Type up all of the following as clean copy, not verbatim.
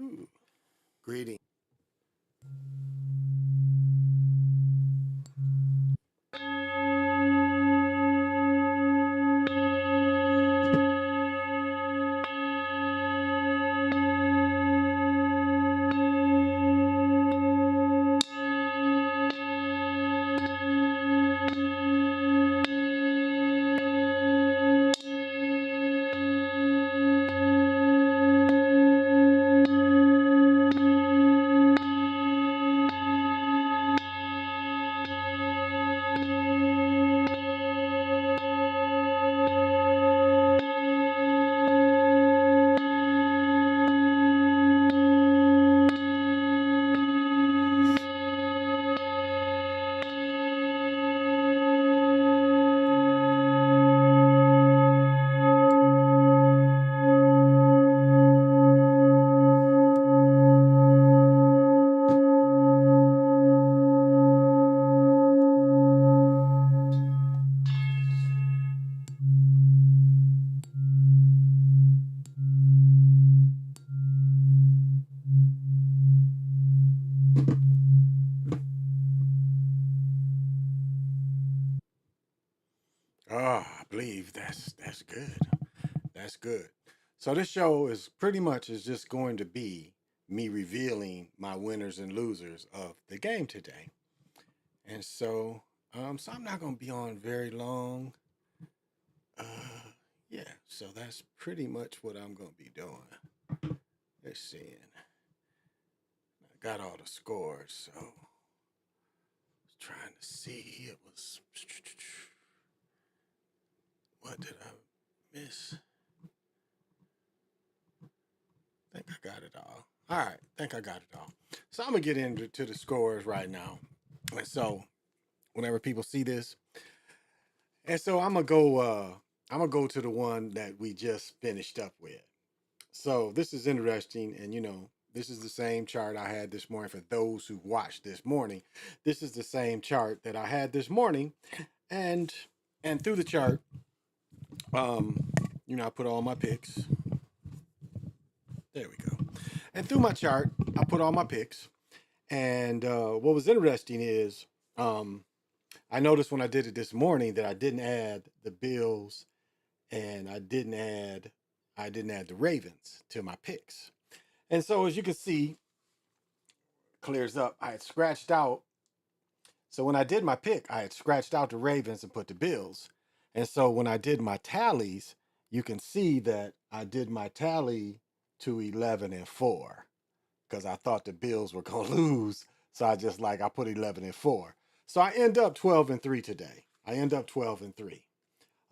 Ooh, greeting. Oh, I believe that's good. That's good. So this show is pretty much is just going to be me revealing my winners and losers of the game today. And so I'm not gonna be on very long. Yeah, so that's pretty much what I'm gonna be doing. Let's see. I got all the scores, so I was trying to see. It was what did I miss? I think I got it all. All right, I think I got it all. So I'm gonna get into the scores right now. And so whenever people see this, and so I'm gonna go to the one that we just finished up with. So this is interesting, and this is the same chart I had this morning for those who watched this morning. This is the same chart that I had this morning, and through the chart, um, I put all my picks. There we go. And through my chart, I put all my picks. And what was interesting is I noticed when I did it this morning that I didn't add the Bills and I didn't add the Ravens to my picks. And so as you can see, clears up. I had scratched out. So when I did my pick, I had scratched out the Ravens and put the Bills. And so when I did my tallies, you can see that I did my tally to 11-4 because I thought the Bills were going to lose. So I put 11-4. So I end up 12-3 today. I end up 12-3.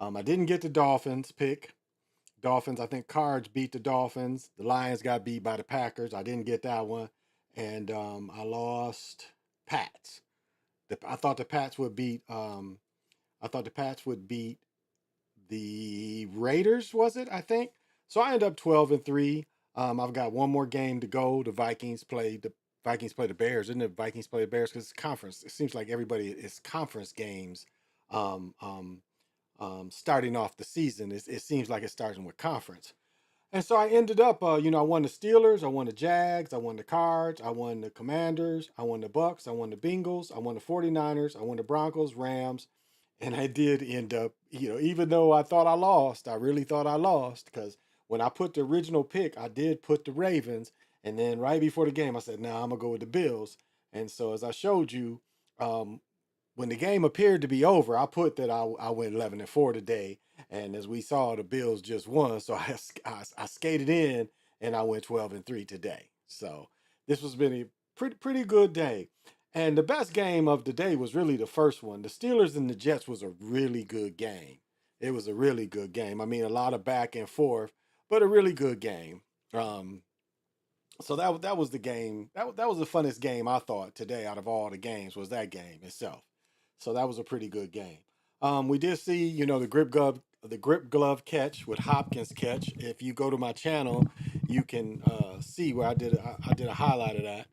I didn't get the Dolphins pick. Dolphins, I think Cards beat the Dolphins. The Lions got beat by the Packers. I didn't get that one. And I lost Pats. I thought the Pats would beat the Raiders, was it? I think. So I end up 12-3. I've got one more game to go. The Vikings play the Bears. Isn't it Vikings play the Bears? Because it's conference. It seems like everybody is conference games. Um, um, Starting off the season, it seems like it's starting with conference. And so I ended up, I won the Steelers, I won the Jags, I won the Cards, I won the Commanders, I won the Bucks, I won the Bengals, I won the 49ers, I won the Broncos, Rams, and I did end up, even though I thought I lost, I really thought I lost because when I put the original pick, I did put the Ravens, and then right before the game, I said, "Nah, I'm gonna go with the Bills." And so as I showed you, um, when the game appeared to be over, I put that I went 11-4 today, and as we saw, the Bills just won, so I skated in and I went 12-3 today. So this was been a pretty good day, and the best game of the day was really the first one. The Steelers and the Jets was a really good game. It was a really good game. I mean, a lot of back and forth, but a really good game. Um, so that was the game. That was the funnest game I thought today out of all the games was that game itself. So that was a pretty good game. We did see, the grip glove catch with Hopkins catch. If you go to my channel, you can see where I did a highlight of that.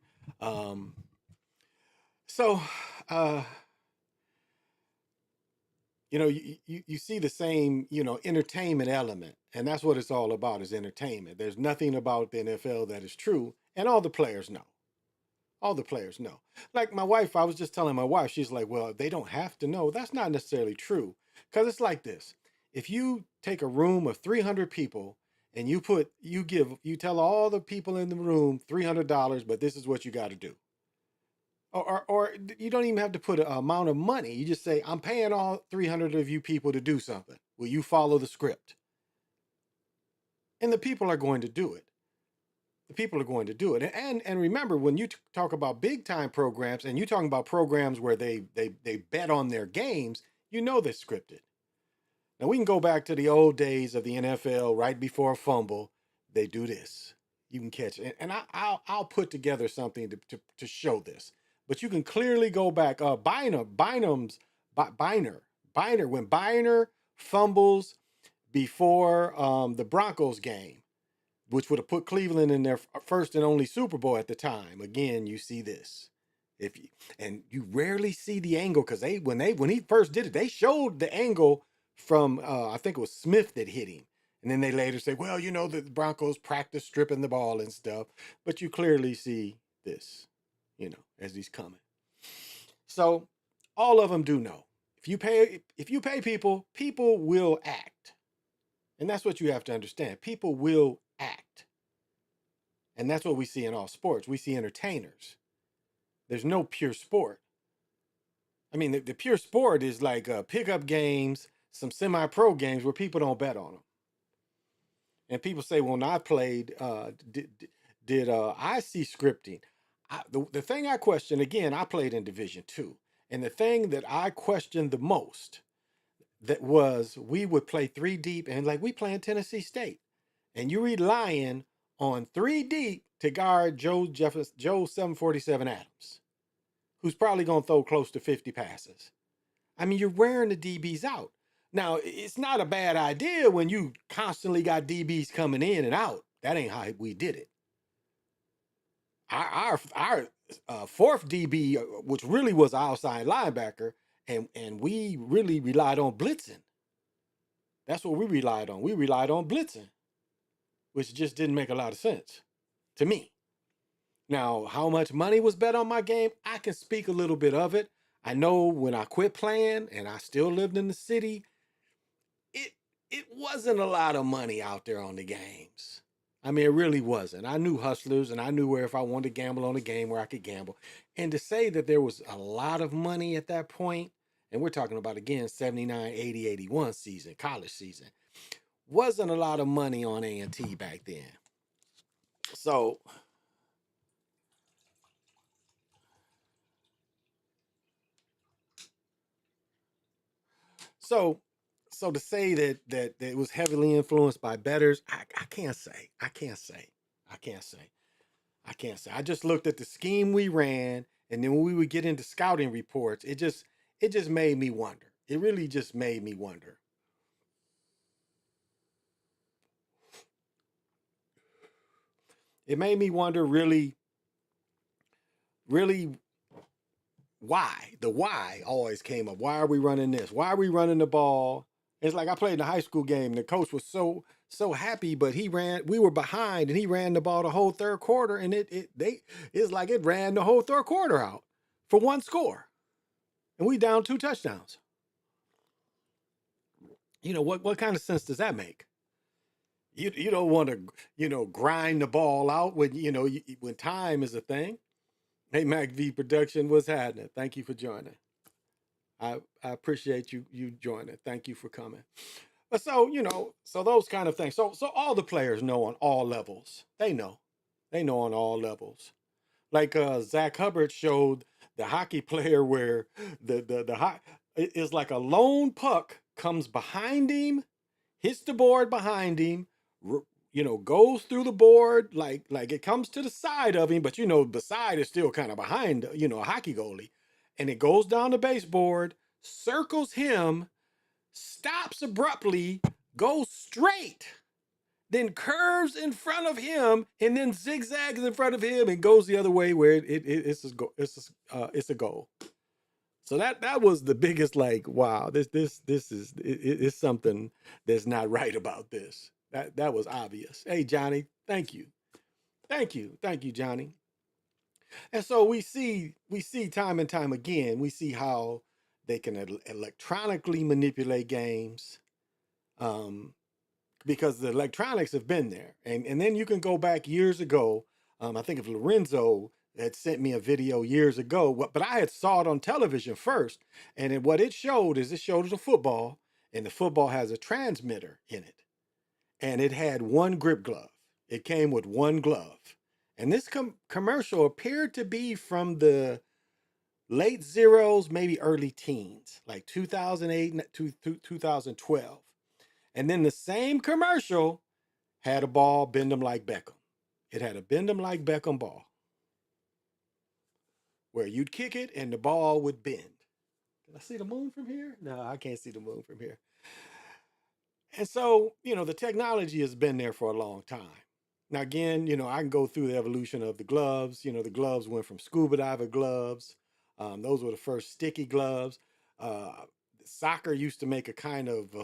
So, uh, You see the same, entertainment element, and that's what it's all about is entertainment. There's nothing about the NFL that is true, and all the players know. All the players know. Like my wife, I was just telling my wife, she's like, well, they don't have to know. That's not necessarily true. Because it's like this. If you take a room of 300 people and you tell all the people in the room $300, but this is what you got to do. Or you don't even have to put an amount of money. You just say, I'm paying all 300 of you people to do something. Will you follow the script? And the people are going to do it. The people are going to do it. And remember, when you talk about big time programs and you're talking about programs where they bet on their games, you know they're scripted. Now we can go back to the old days of the NFL right before a fumble. They do this. You can catch it. And I'll put together something to show this. But you can clearly go back. Bynum's Biner, when Biner fumbles before the Broncos game, which would have put Cleveland in their first and only Super Bowl at the time. Again, you see this. And you rarely see the angle because when he first did it, they showed the angle from I think it was Smith that hit him. And then they later say, well, the Broncos practice stripping the ball and stuff. But you clearly see this, as he's coming. So all of them do know. If you pay people, people will act. And that's what you have to understand. People will act. And that's what we see in all sports. We see entertainers. There's no pure sport. I mean, the pure sport is like pickup games, some semi-pro games where people don't bet on them. And people say, well, when I played, did I see scripting? The thing I question, again, I played in Division II. And the thing that I questioned the most that was we would play three deep and like we play in Tennessee State. And you relying on three deep to guard Joe 747 Adams, who's probably going to throw close to 50 passes. I mean, you're wearing the DBs out. Now, it's not a bad idea when you constantly got DBs coming in and out. That ain't how we did it. Our fourth DB, which really was an outside linebacker, and we really relied on blitzing. That's what we relied on. We relied on blitzing, which just didn't make a lot of sense to me. Now, how much money was bet on my game? I can speak a little bit of it. I know when I quit playing and I still lived in the city, it wasn't a lot of money out there on the games. I mean, it really wasn't. I knew hustlers and I knew where if I wanted to gamble on a game where I could gamble. And to say that there was a lot of money at that point, and we're talking about, again, 79, 80, 81 season, college season, wasn't a lot of money on A&T back then. So to say that it was heavily influenced by bettors, I can't say. I can't say. I can't say. I can't say. I just looked at the scheme we ran, and then when we would get into scouting reports, it just made me wonder. It really just made me wonder. It made me wonder really, really why. The why always came up. Why are we running this? Why are we running the ball? It's like I played in a high school game. The coach was so happy, but we were behind and he ran the ball the whole third quarter, and it's like it ran the whole third quarter out for one score. And we down 2 touchdowns. What kind of sense does that make? You don't want to, grind the ball out when, when time is a thing. Hey, Mac V Production, what's happening? Thank you for joining. I appreciate you joining. Thank you for coming. But so those kind of things. So all the players know on all levels. They know on all levels. Like Zach Hubbard showed the hockey player where the is like a lone puck comes behind him, hits the board behind him, goes through the board like it comes to the side of him, but the side is still kind of behind, a hockey goalie, and it goes down the baseboard, circles him, stops abruptly, goes straight, then curves in front of him, and then zigzags in front of him and goes the other way where it's a goal. So that was the biggest, like, wow, this is it's something that's not right about this. That was obvious. Hey Johnny, thank you. Thank you, Johnny. And so we see time and time again, we see how they can electronically manipulate games. Um, because the electronics have been there. And then you can go back years ago. I think if Lorenzo had sent me a video years ago, but I had saw it on television first. And what it showed is it showed a football, and the football has a transmitter in it. And it had one grip glove. It came with one glove. And this commercial appeared to be from the late zeros, maybe early teens, like 2008 to 2012. And then the same commercial had a ball, bend them like Beckham. It had a bend them like Beckham ball where you'd kick it and the ball would bend. Can I see the moon from here? No, I can't see the moon from here. And so, the technology has been there for a long time. Now, again, I can go through the evolution of the gloves. The gloves went from scuba diver gloves. Those were the first sticky gloves. Uh, Soccer used to make a kind of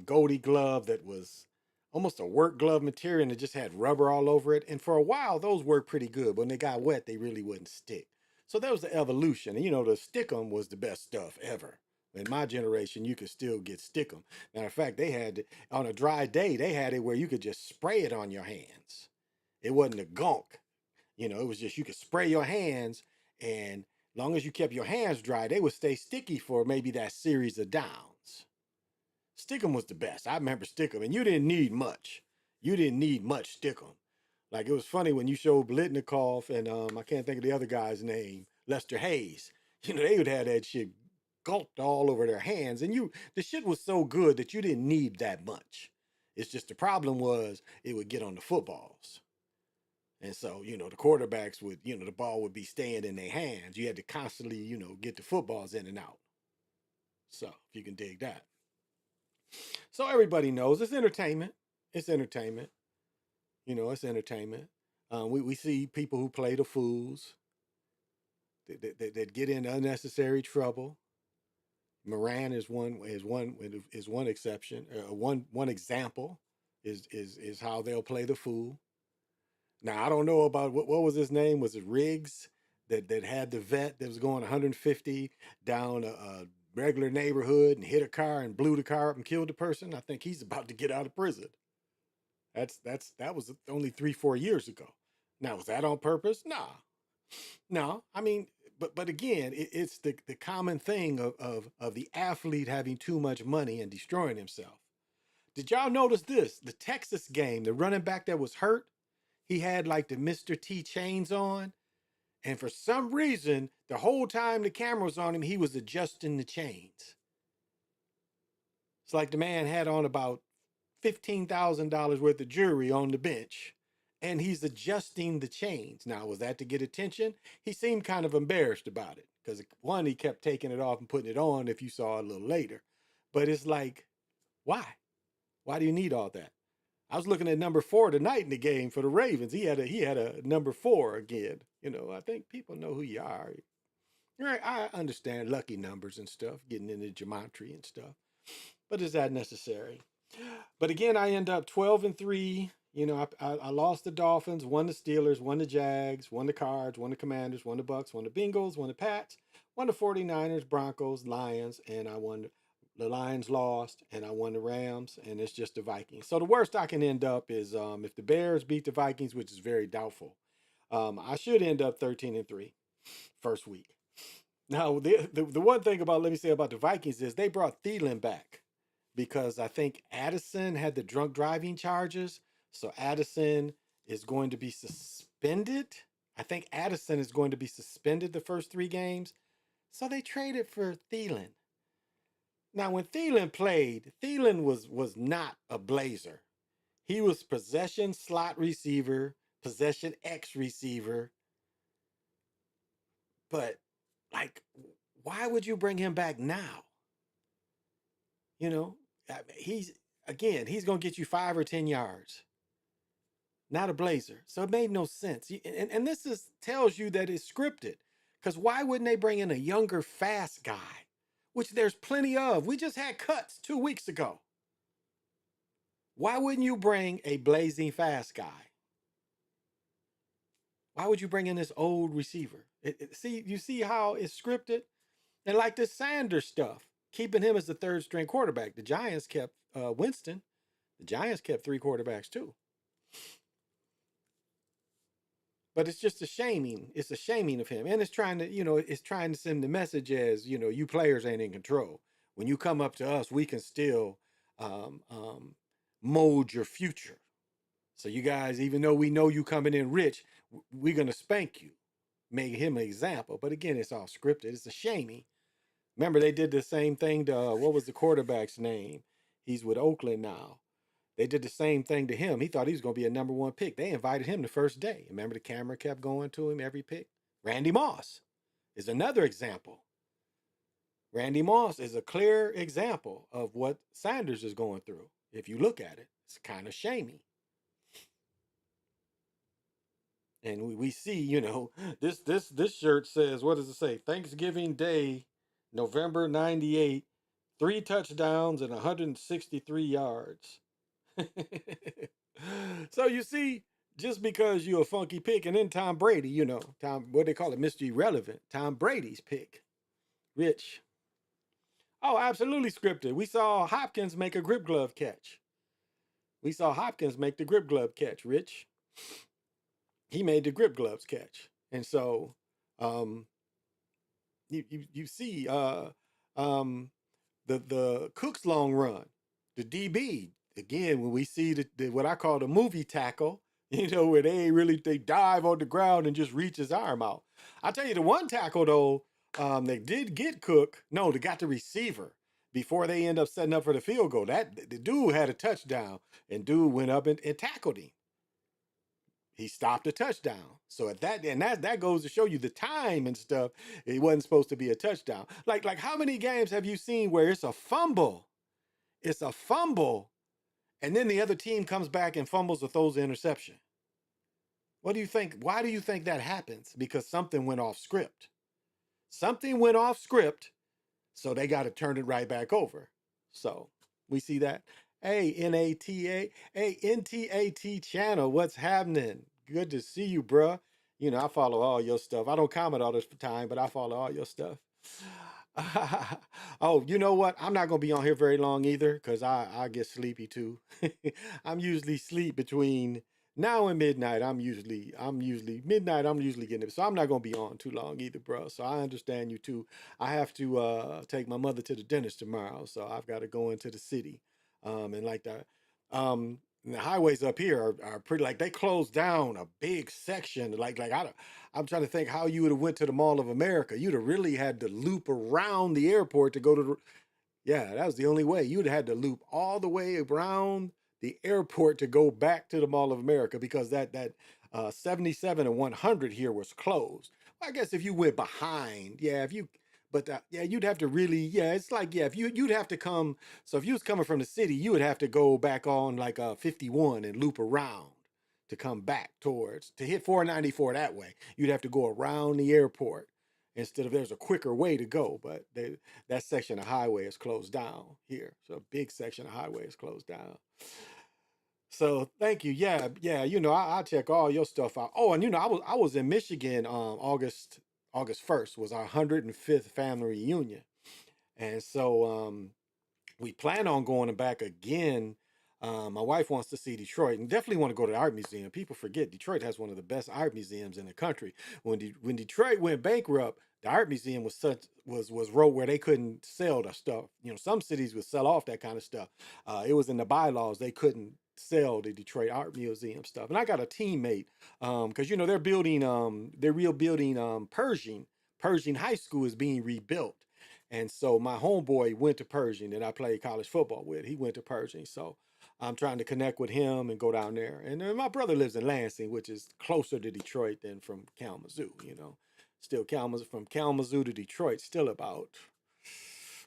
Goldie glove that was almost a work glove material, and it just had rubber all over it. And for a while, those worked pretty good. But when they got wet, they really wouldn't stick. So that was the evolution. And the stickum was the best stuff ever. In my generation, you could still get stickum. Matter of fact, they had on a dry day, they had it where you could just spray it on your hands. It wasn't a gunk. It was just you could spray your hands, and long as you kept your hands dry, they would stay sticky for maybe that series of downs. Stickum was the best. I remember Stickum, and you didn't need much. You didn't need much Stickum. Like, it was funny when you showed Blitnikoff and I can't think of the other guy's name, Lester Hayes. They would have that shit gulped all over their hands, and the shit was so good that you didn't need that much. It's just the problem was it would get on the footballs. And so, the quarterbacks would, the ball would be staying in their hands. You had to constantly, get the footballs in and out. So, if you can dig that. So everybody knows it's entertainment. It's entertainment. It's entertainment. We see people who play the fools that get in unnecessary trouble. Moran is one exception. One example is how they'll play the fool. Now I don't know about what was his name. Was it Riggs that had the vet that was going 150 down a regular neighborhood and hit a car and blew the car up and killed the person? I think he's about to get out of prison. That was only 3-4 years ago. Now was that on purpose? Nah, no. I mean, but again, it's the common thing of the athlete having too much money and destroying himself. Did y'all notice this? The Texas game, the running back that was hurt, he had like the Mr. T chains on. And for some reason, the whole time the camera was on him, he was adjusting the chains. It's like the man had on about $15,000 worth of jewelry on the bench, and he's adjusting the chains. Now, was that to get attention? He seemed kind of embarrassed about it because, one, he kept taking it off and putting it on if you saw it a little later. But it's like, why? Why do you need all that? I was looking at number 4 tonight in the game for the Ravens. He had a number 4 again. I think people know who you are. Right, I understand lucky numbers and stuff, getting into gematria and stuff. But is that necessary? But again, I end up 12-3. I lost the Dolphins, won the Steelers, won the Jags, won the Cards, won the Commanders, won the Bucks, won the Bengals, won the Pats, won the 49ers, Broncos, Lions, and I won. The Lions lost, and I won the Rams, and it's just the Vikings. So the worst I can end up is if the Bears beat the Vikings, which is very doubtful. I should end up 13-3 first week. Now, the one thing let me say about the Vikings is they brought Thielen back because I think Addison had the drunk driving charges. So Addison is going to be suspended. I think Addison is going to be suspended the first 3 games. So they traded for Thielen. Now, when Thielen played, Thielen was not a blazer. He was possession slot receiver, possession X receiver. But, like, why would you bring him back now? He's going to get you 5 or 10 yards. Not a blazer. So it made no sense. And this tells you that it's scripted Because why wouldn't they bring in a younger, fast guy, which there's plenty of? We just had cuts 2 weeks ago. Why wouldn't you bring a blazing fast guy? Why would you bring in this old receiver? See, you see how it's scripted? And like this Sanders stuff, keeping him as the third string quarterback. The Giants kept Winston. The Giants kept three quarterbacks too. But it's just a shaming. It's a shaming of him. And it's trying to, it's trying to send the message as, you players ain't in control. When you come up to us, we can still um, um, mold your future. So you guys, even though we know you coming in rich, we're gonna spank you, make him an example. But again, it's all scripted. It's a shaming. Remember, they did the same thing to what was the quarterback's name? He's with Oakland now. They did the same thing to him. He thought he was gonna be a number one pick. They invited him the first day. Remember, the camera kept going to him every pick. Randy Moss is another example. Randy Moss is a clear example of what Sanders is going through. If you look at it, it's kind of shaming. And we see, this shirt says, what does it say? Thanksgiving Day, November 98, 3 touchdowns and 163 yards. So you see, just because you're a funky pick, and then Tom Brady, Tom, what they call it, Mr. Irrelevant, Tom Brady's pick. Rich. Oh, absolutely scripted. We saw Hopkins make a grip glove catch. We saw Hopkins make the grip glove catch, Rich. He made the grip gloves catch. And so um, you see um, the Cook's long run, the DB again when we see the what I call the movie tackle, where they dive on the ground and just reach his arm out. I tell you, the one tackle though, they did get Cook. No, they got the receiver before they end up setting up for the field goal. That the dude had a touchdown, and dude went up and tackled him. He stopped a touchdown. So at that goes to show you the time and stuff. It wasn't supposed to be a touchdown. Like how many games have you seen where it's a fumble? It's a fumble, and then the other team comes back and fumbles or throws the interception. What do you think? Why do you think that happens? Because something went off script. Something went off script, so they got to turn it right back over. So we see that. Hey, NATA, hey, NTAT channel, what's happening? Good to see you, bruh. I follow all your stuff. I don't comment all this time, but I follow all your stuff. Oh, you know what? I'm not gonna be on here very long either, because I get sleepy too. I'm usually sleep between now and midnight. I'm usually midnight. I'm usually getting it, so I'm not gonna be on too long either, bro. So I understand you too. I have to take my mother to the dentist tomorrow, so I've got to go into the city, and like that. And the highways up here are pretty, like they closed down a big section. I'm trying to think how you would have went to the Mall of America. You'd have really had to loop around the airport to go to the, yeah, that was the only way. You'd have had to loop all the way around the airport to go back to the Mall of America, because that 77 and 100 here was closed. Well, I guess if you went behind, yeah, if you, but yeah, you'd have to really, yeah, it's like, yeah, if you'd have to come. So if you was coming from the city, you would have to go back on like 51 and loop around to come back to hit 494 that way. You'd have to go around the airport instead of, there's a quicker way to go, but that section of highway is closed down here. So a big section of highway is closed down. So thank you. Yeah, yeah. I check all your stuff out. Oh, and I was in Michigan. August 1st was our 105th family reunion, and so we plan on going back again. My wife wants to see Detroit, and definitely want to go to the art museum. People forget Detroit has one of the best art museums in the country. When Detroit went bankrupt, the art museum was wrote where they couldn't sell the stuff. Some cities would sell off that kind of stuff. It was in the bylaws they couldn't sell the Detroit Art Museum stuff. And I got a teammate, because they're rebuilding Pershing High School is being rebuilt. And so my homeboy went to Pershing that I played college football with. He went to Pershing. So I'm trying to connect with him and go down there. And my brother lives in Lansing, which is closer to Detroit than from Kalamazoo, Still from Kalamazoo to Detroit, still about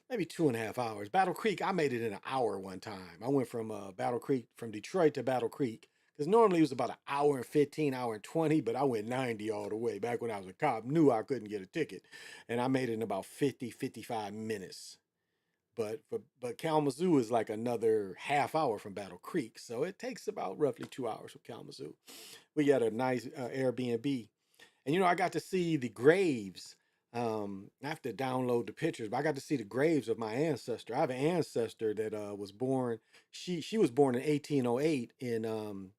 maybe 2.5 hours. Battle Creek, I made it in an hour one time. I went from Battle Creek, from Detroit to Battle Creek, Because normally it was about an hour and 15, hour and 20, but I went 90 all the way. Back when I was a cop, knew I couldn't get a ticket. And I made it in about 50, 55 minutes. But Kalamazoo is like another half hour from Battle Creek. So it takes about roughly 2 hours from Kalamazoo. We got a nice Airbnb. And I got to see the graves. I have to download the pictures, but I got to see the graves of my ancestor. I have an ancestor that was born. She was born in 1808 in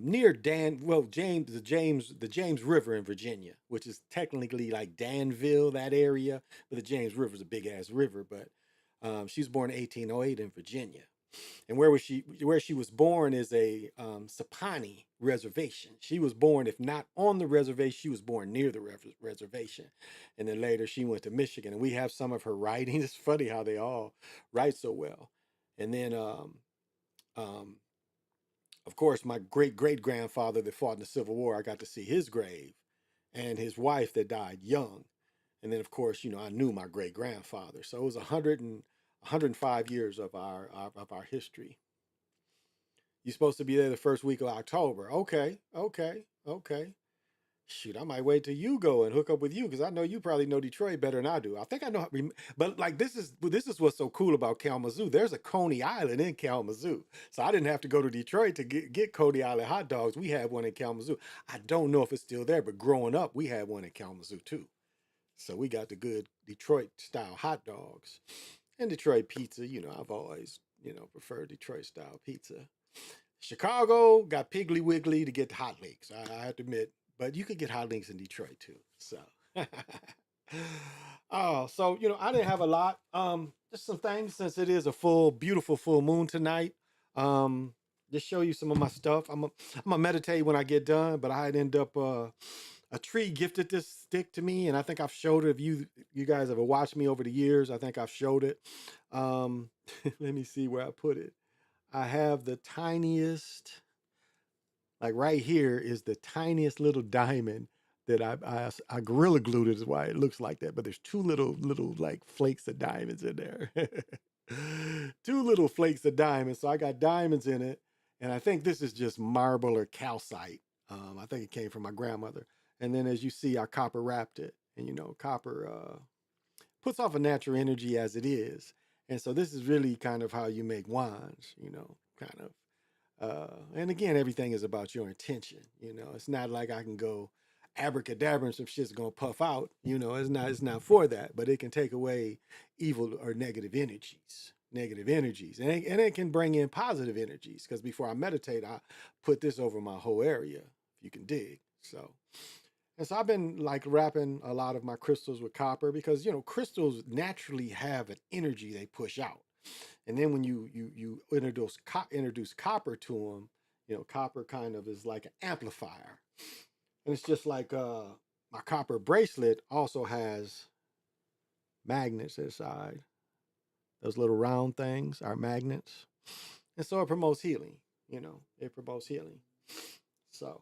near the James River in Virginia, which is technically like Danville, that area. But the James River is a big ass river. But she was born in 1808 in Virginia. And where she was born is a Sapani reservation. She was born, if not on the reservation, she was born near the reservation. And then later she went to Michigan. And we have some of her writing. It's funny how they all write so well. And then, um, of course, my great great grandfather that fought in the Civil War, I got to see his grave, and his wife that died young. And then, of course, I knew my great grandfather. So it was 105 years of our history. You're supposed to be there the first week of October. Okay, okay, okay. Shoot, I might wait till you go and hook up with you because I know you probably know Detroit better than I do. I think I know, but like this is what's so cool about Kalamazoo. There's a Coney Island in Kalamazoo, so I didn't have to go to Detroit to get Coney Island hot dogs. We had one in Kalamazoo. I don't know if it's still there, but growing up, we had one in Kalamazoo too. So we got the good Detroit style hot dogs and Detroit pizza. I've always preferred Detroit style pizza. Chicago got Piggly Wiggly to get the hot links. I have to admit, but you could get hot links in Detroit too. So, oh, so I didn't have a lot. Just some things since it is a beautiful full moon tonight. Just show you some of my stuff. I'm gonna meditate when I get done, but I'd end up a tree gifted this stick to me, and I think I've showed it. If you guys ever watched me over the years, I think I've showed it. Let me see where I put it. I have the tiniest, like right here is the tiniest little diamond that I gorilla glued it is why it looks like that. But there's two little like flakes of diamonds in there. Two little flakes of diamonds. So I got diamonds in it. And I think this is just marble or calcite. I think it came from my grandmother. And then as you see, I copper wrapped it. And copper puts off a natural energy as it is. And so this is really kind of how you make wands, kind of. And again, everything is about your intention. It's not like I can go abracadabra and some shit's gonna puff out. It's not for that, but it can take away evil or negative energies. Negative energies, and it can bring in positive energies. Because before I meditate, I put this over my whole area. If you can dig, so. And so I've been like wrapping a lot of my crystals with copper because crystals naturally have an energy they push out. And then when you introduce copper to them, copper kind of is like an amplifier. And it's just like my copper bracelet also has magnets inside. Those little round things are magnets. And so it promotes healing, it promotes healing. So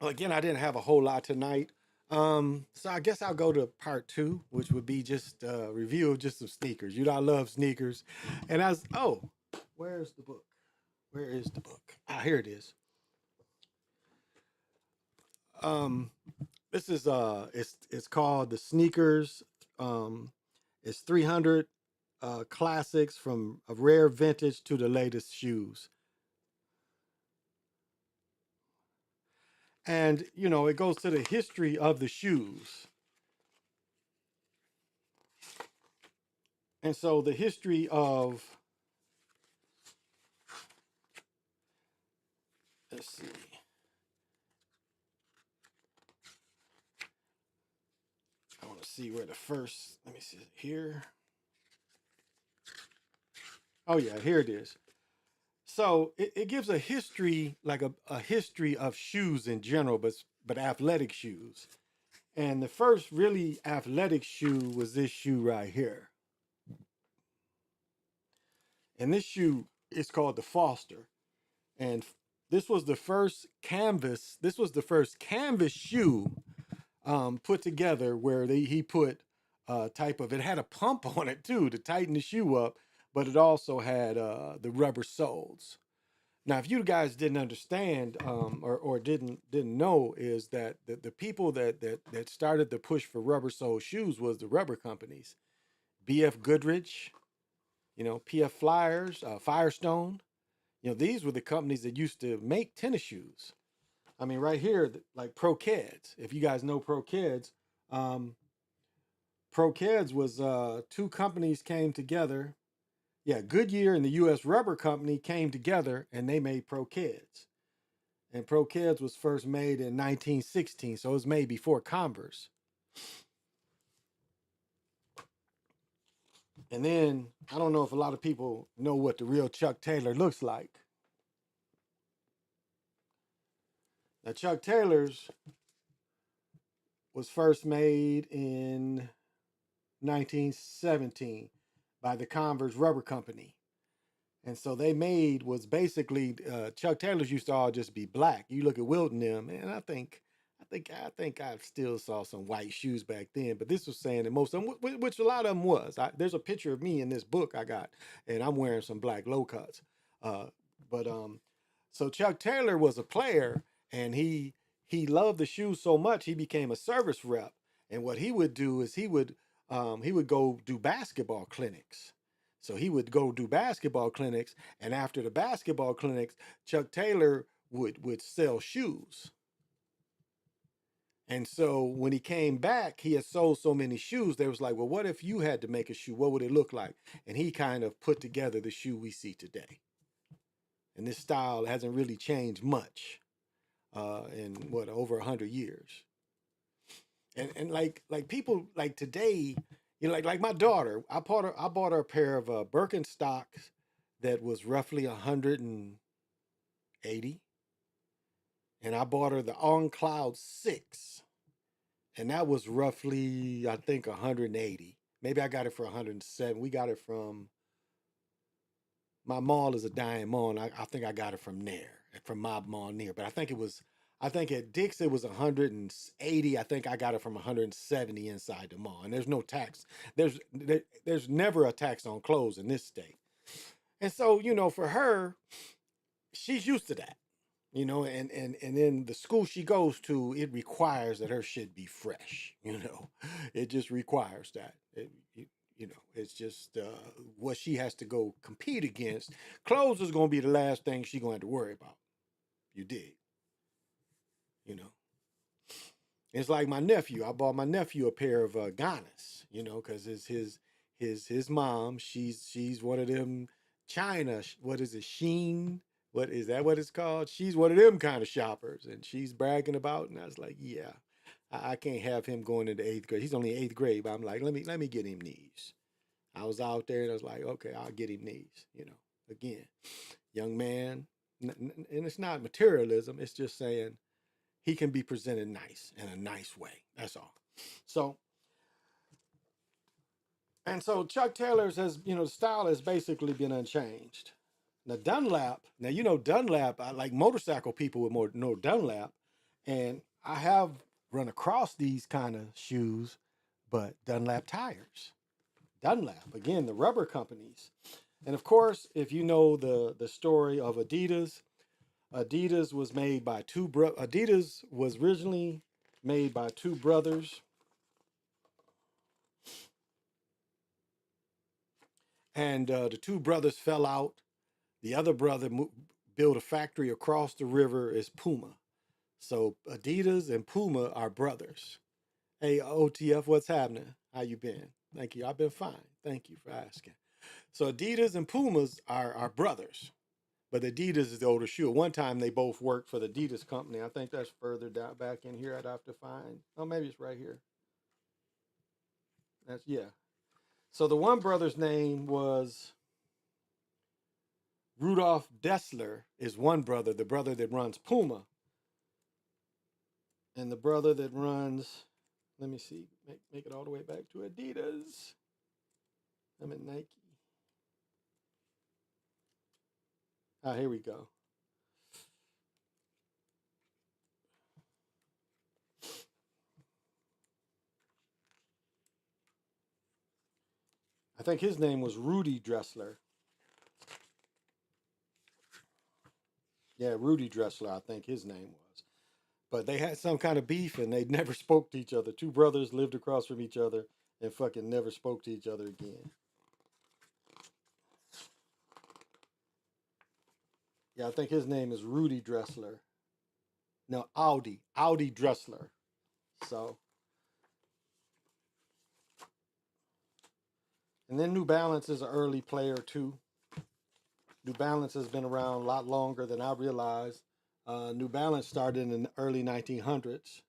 again, I didn't have a whole lot tonight. So I guess I'll go to part two, which would be just a review of just some sneakers. I love sneakers. And where's the book? Where is the book? Here it is. Um, this is it's called the sneakers. It's 300 classics from a rare vintage to the latest shoes. And it goes to the history of the shoes. And so the history of, let's see. I want to see where let me see here. Oh yeah, here it is. So it gives a history, like a history of shoes in general, but athletic shoes. And the first really athletic shoe was this shoe right here. And this shoe is called the Foster. And this was the first canvas. This was the first canvas shoe put together where he put type of, it had a pump on it too to tighten the shoe up, but it also had the rubber soles. Now, if you guys didn't understand or didn't know, is that the people that started the push for rubber sole shoes was the rubber companies, BF Goodrich, PF Flyers, Firestone. These were the companies that used to make tennis shoes. I mean, right here, like Pro Keds. If you guys know Pro Keds, um, Pro Keds was two companies came together. Yeah, Goodyear and the U.S. Rubber Company came together and they made Pro Keds. And Pro Keds was first made in 1916, so it was made before Converse. And then I don't know if a lot of people know what the real Chuck Taylor looks like. Now, Chuck Taylor's was first made in 1917 by the Converse Rubber Company. And so they made was basically Chuck Taylor's used to all just be black. You look at Wilton them, and I still saw some white shoes back then. But this was saying that most of them, which a lot of them was. There's a picture of me in this book I got, and I'm wearing some black low cuts. Uh, but so Chuck Taylor was a player, and he loved the shoes so much he became a service rep. And what he would do is he would go do basketball clinics. So he would go do basketball clinics, and after the basketball clinics, Chuck Taylor would sell shoes. And so when he came back, he had sold so many shoes. They was like, well, what if you had to make a shoe? What would it look like? And he kind of put together the shoe we see today. And this style hasn't really changed much in what over 100 years. And like people like today, like my daughter, I bought her a pair of Birkenstocks that was roughly 180, and I bought her the On Cloud 6, and that was roughly I think 180. Maybe I got it for 107. We got it from my mall is a dime mall, and I think I got it from there, from Mob Mall near. But I think at Dick's it was 180. I think I got it from 170 inside the mall. And there's no tax. There's never a tax on clothes in this state. And so, for her, she's used to that. And then the school she goes to, it requires that her shit be fresh. It just requires that. It's just what she has to go compete against. Clothes is going to be the last thing she's going to have to worry about. You dig? You know, it's like my nephew. I bought my nephew a pair of Ganas, because it's his mom. She's one of them China. What is it? Sheen. What is that? What it's called? She's one of them kind of shoppers, and she's bragging about. And I was like, yeah, I can't have him going into eighth grade. He's only eighth grade, but I'm like, let me get him these. I was out there and I was like, okay, I'll get him these. Again, young man, and it's not materialism. It's just saying he can be presented nice in a nice way. That's all. So, and so Chuck Taylor's the style has basically been unchanged. Now Dunlap, Dunlap, I like motorcycle people with more know Dunlap, and I have run across these kind of shoes, but Dunlap tires. Dunlap, again, the rubber companies. And of course, if you know the story of Adidas, Adidas was made by Adidas was originally made by two brothers, and the two brothers fell out. The other brother built a factory across the river as Puma. So Adidas and Puma are brothers. Hey, OTF, what's happening? How you been? Thank you. I've been fine. Thank you for asking. So Adidas and Pumas are brothers, but Adidas is the older shoe. One time they both worked for the Adidas company. I think that's further down back in here. I'd have to find. Oh, maybe it's right here. That's yeah. So the one brother's name was Rudolph Dessler. Is one brother, the brother that runs Puma, and the brother that runs. Let me see. Make it all the way back to Adidas. I'm at Nike. Ah, here we go. I think his name was Rudy Dressler. Yeah, Rudy Dressler, I think his name was. But they had some kind of beef and they never spoke to each other. Two brothers lived across from each other and fucking never spoke to each other again. Yeah, I think his name is Rudy Dressler. No, Audi Dressler. So, and then New Balance is an early player too. New Balance has been around a lot longer than I realized. New Balance started in the early 1900s,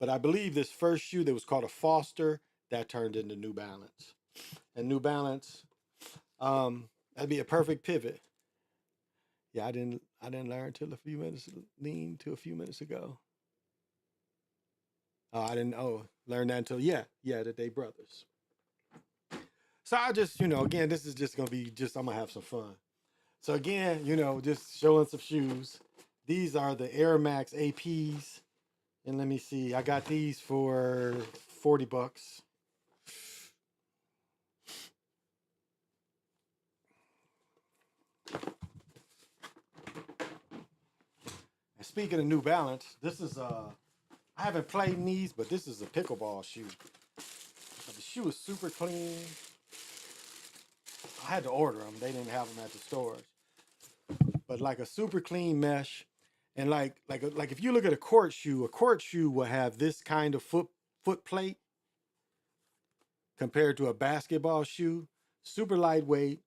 but I believe this first shoe that was called a Foster that turned into New Balance. And New Balance, that'd be a perfect pivot. Yeah, I didn't learn till a few minutes ago. Oh, I didn't learn that until yeah that they brothers. So I just again this is just gonna be just I'm gonna have some fun. So again just showing some shoes. These are the Air Max APs, and let me see, I got these for $40. And speaking of New Balance, this is I haven't played in these, but this is a pickleball shoe. The shoe is super clean. I had to order them; they didn't have them at the stores. But like a super clean mesh, and like if you look at a court shoe will have this kind of foot plate compared to a basketball shoe. Super lightweight.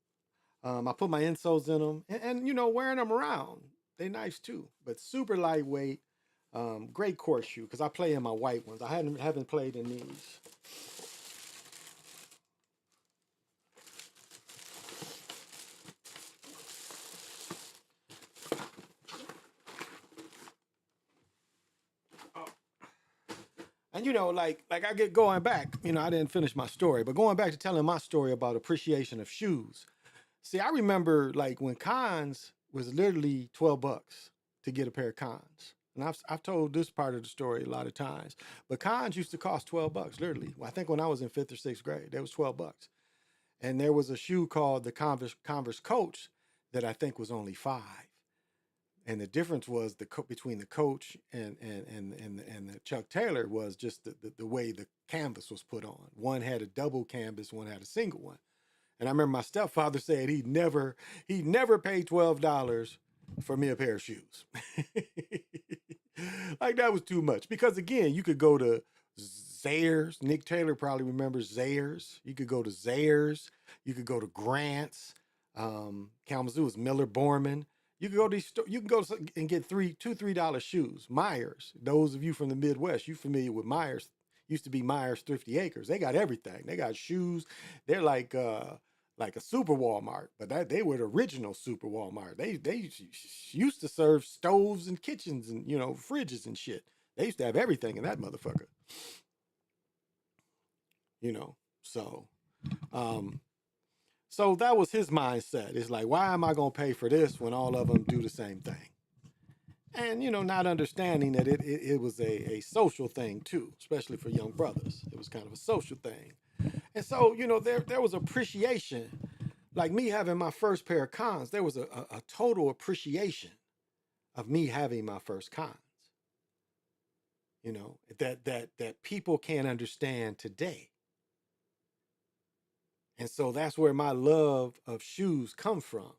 I put my insoles in them, and wearing them around, they nice too. But super lightweight. Great court shoe because I play in my white ones. I haven't played in these. And like I get going back, I didn't finish my story, but going back to telling my story about appreciation of shoes. See, I remember like when cons was literally $12 to get a pair of cons. And I've told this part of the story a lot of times. But cons used to cost $12, literally. Well, I think when I was in 5th or 6th grade, they was $12. And there was a shoe called the Converse Coach that I think was only 5. And the difference was between the Coach and the Chuck Taylor was just the way the canvas was put on. One had a double canvas, one had a single one. And I remember my stepfather said he'd never paid $12 for me a pair of shoes. Like that was too much. Because again, you could go to Zayres. Nick Taylor probably remembers Zayres. You could go to Zayres. You could go to Grant's. Kalamazoo is Miller Borman. You can go to these. You can go and get $3 shoes. Myers. Those of you from the Midwest, you familiar with Myers? Used to be Myers Thrifty Acres. They got everything. They got shoes. They're like a super Walmart, but they were the original super Walmart. They used to serve stoves and kitchens and fridges and shit. They used to have everything in that motherfucker. You know, so so that was his mindset. It's like, why am I gonna pay for this when all of them do the same thing? And not understanding that it was a social thing too, especially for young brothers. It was kind of a social thing. And so, there was appreciation. Like me having my first pair of cons, there was a total appreciation of me having my first cons. That people can't understand today. And so that's where my love of shoes come from.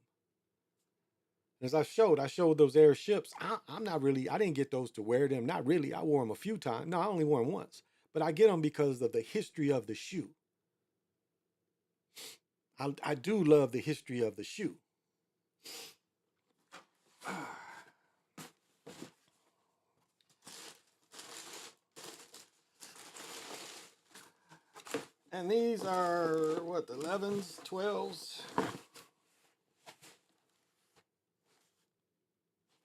As I showed those airships. I'm not really, I didn't get those to wear them. Not really. I wore them a few times. No, I only wore them once. But I get them because of the history of the shoe. I do love the history of the shoe. And these are what, the 11s, 12s?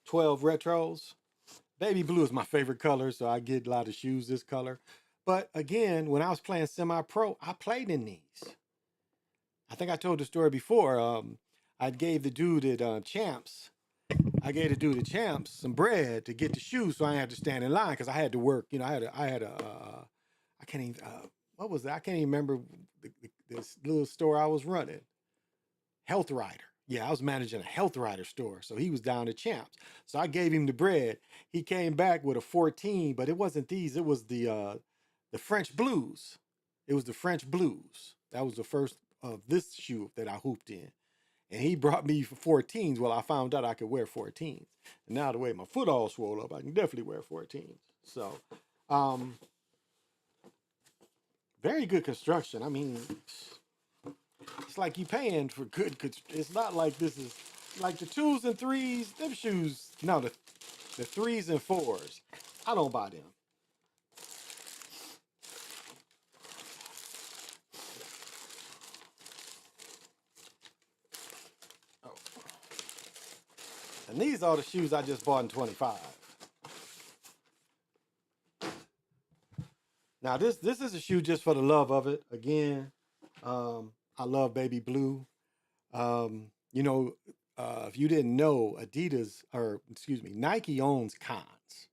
12 retros. Baby blue is my favorite color, so I get a lot of shoes this color. But again, when I was playing semi-pro, I played in these. I think I told the story before. I gave the dude at Champs. I gave the dude at Champs some bread to get the shoes, so I had to stand in line because I had to work. I can't even. What was that? I can't even remember this little store I was running. Health Rider. Yeah, I was managing a health rider store. So he was down at Champs. So I gave him the bread. He came back with a 14, but it wasn't these. It was the French Blues. It was the French Blues. That was the first of this shoe that I hooped in. And he brought me 14s. Well, I found out I could wear 14s. And now the way my foot all swole up, I can definitely wear 14s. So um very good construction. I mean, it's like you paying for good. It's not like this is like the twos and threes. Them shoes, no, the threes and fours. I don't buy them. Oh. And these are the shoes I just bought in 25. Now this is a shoe just for the love of it. Again, I love baby blue. You know, if you didn't know, Adidas or excuse me, Nike owns Cons.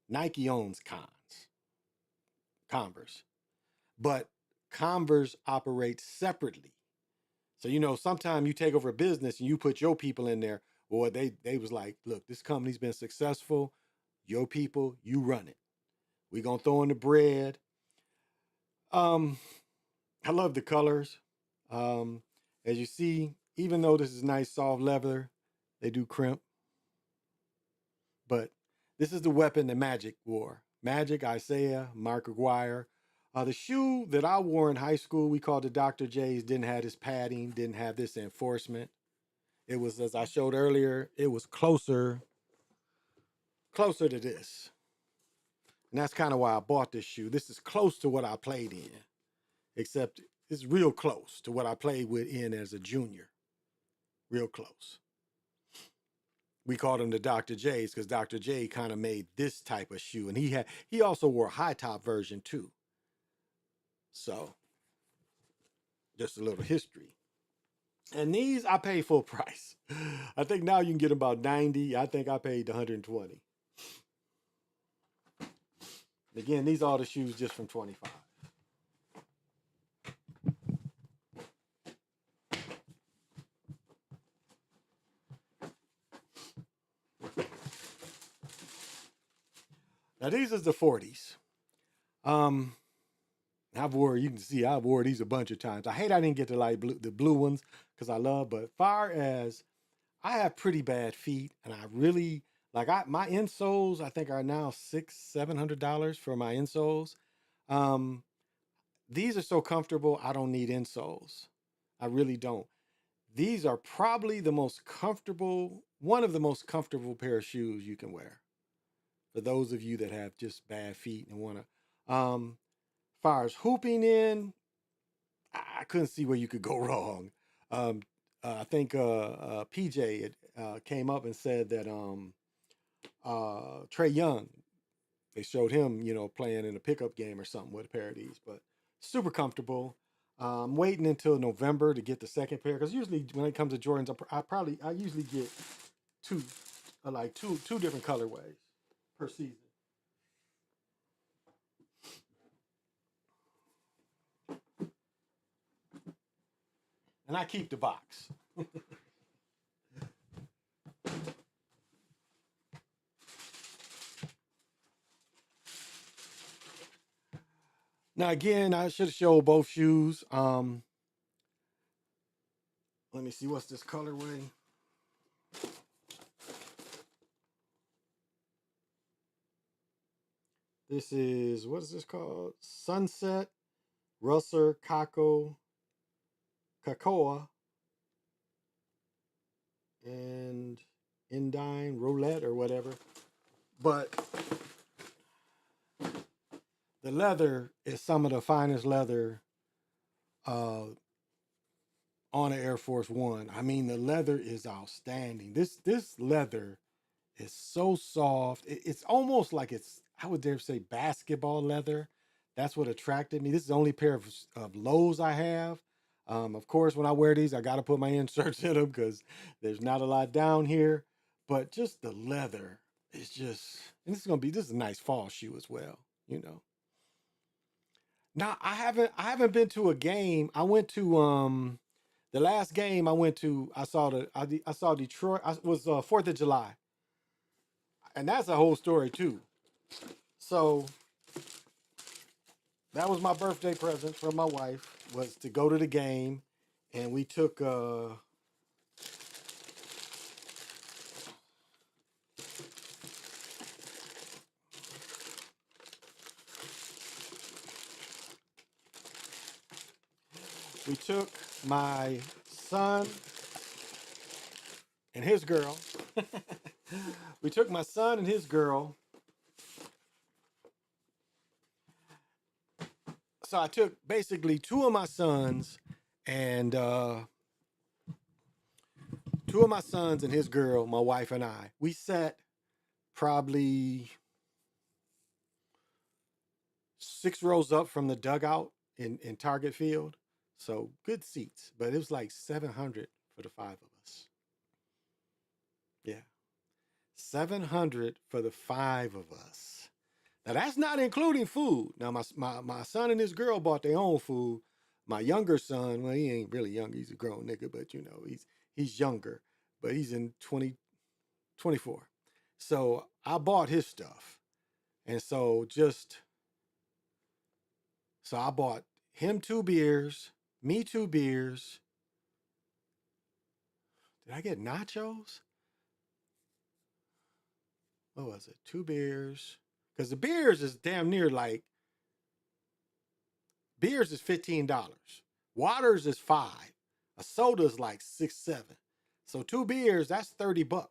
Nike owns Cons, Converse, but Converse operates separately. So you know, sometimes you take over a business and you put your people in there. Or they was like, look, this company's been successful. Your people, you run it. We gonna throw in the bread. Um, I love the colors. Um, as you see, even though this is nice soft leather, they do crimp. But this is the weapon that Magic wore. Magic, Isaiah, Mark Aguirre. The shoe that I wore in high school, we called the Dr. J's, didn't have this padding, didn't have this enforcement. It was, as I showed earlier, it was closer to this. And that's kind of why I bought this shoe. This is close to what I played in, except it's real close to what I played with in as a junior. Real close. We called him the Dr. J's because Dr. J kind of made this type of shoe. And he also wore a high top version too. So just a little history. And these I paid full price. I think now you can get about 90. I think I paid 120. Again, these are the shoes just from 25. Now these is the 40s. Um, you can see I've wore these a bunch of times. I hate I didn't get the blue ones because I love, but far as I have pretty bad feet and I really my insoles I think are now $600-700 for my insoles. Um, these are so comfortable I don't need insoles. I really don't. These are probably one of the most comfortable pair of shoes you can wear. For those of you that have just bad feet and want to far as hooping in, I couldn't see where you could go wrong. Um, I think PJ came up and said that Trey Young, they showed him, playing in a pickup game or something with a pair of these, but super comfortable. I'm waiting until November to get the second pair because usually when it comes to Jordans, I usually get two, like two different colorways per season. And I keep the box. Now again, I should have showed both shoes. Let me see what's this colorway. This is what is this called? Sunset, Russer, Cocoa, and Endine Roulette or whatever. But the leather is some of the finest leather uh, on an Air Force One. I mean, the leather is outstanding. This leather is so soft. It's almost like I would dare say basketball leather. That's what attracted me. This is the only pair of lows I have. Of course, when I wear these, I got to put my inserts in them because there's not a lot down here. But just the leather is just, and this is a nice fall shoe as well. You know. Now I haven't been to a game. I went to The last game I went to, I saw Detroit. I was 4th of July, and that's a whole story too. So that was my birthday present from my wife, was to go to the game, and we took my son and his girl. We took my son and his girl. So I took basically two of my sons and his girl, my wife and I. We sat probably 6 rows up from the dugout in Target Field. So good seats, but it was like 700 for the five of us. Yeah. 700 for the five of us. Now that's not including food. Now my son and his girl bought their own food. My younger son, well, he ain't really young. He's a grown nigga, but you know, he's younger, but he's in 24. So I bought his stuff. And so I bought him 2 beers, me 2 beers. Did I get nachos? What was it? 2 beers. Because the beers is damn near like, beers is $15. Waters is 5. A soda is like 6, 7. So 2 beers, that's $30.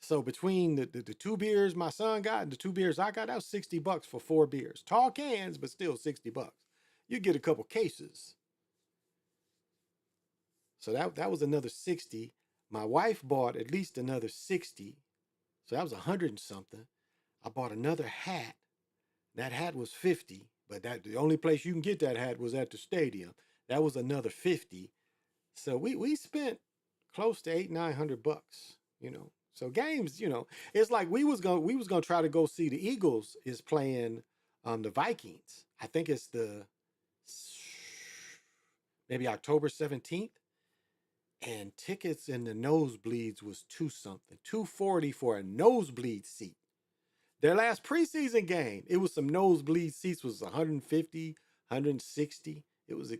So between the 2 beers my son got and the 2 beers I got, that was $60 for 4 beers. Tall cans, but still $60. You get a couple cases. So that was another 60. My wife bought at least another 60. So that was 100 and something. I bought another hat. That hat was 50, but the only place you can get that hat was at the stadium. That was another 50. So we spent close to $800-900, you know. So games, you know, it's like we was gonna try to go see the Eagles is playing the Vikings. I think it's the maybe October 17th. And tickets in the nosebleeds was two something, 240 for a nosebleed seat. Their last preseason game, it was some nosebleed seats, was 150, 160. It was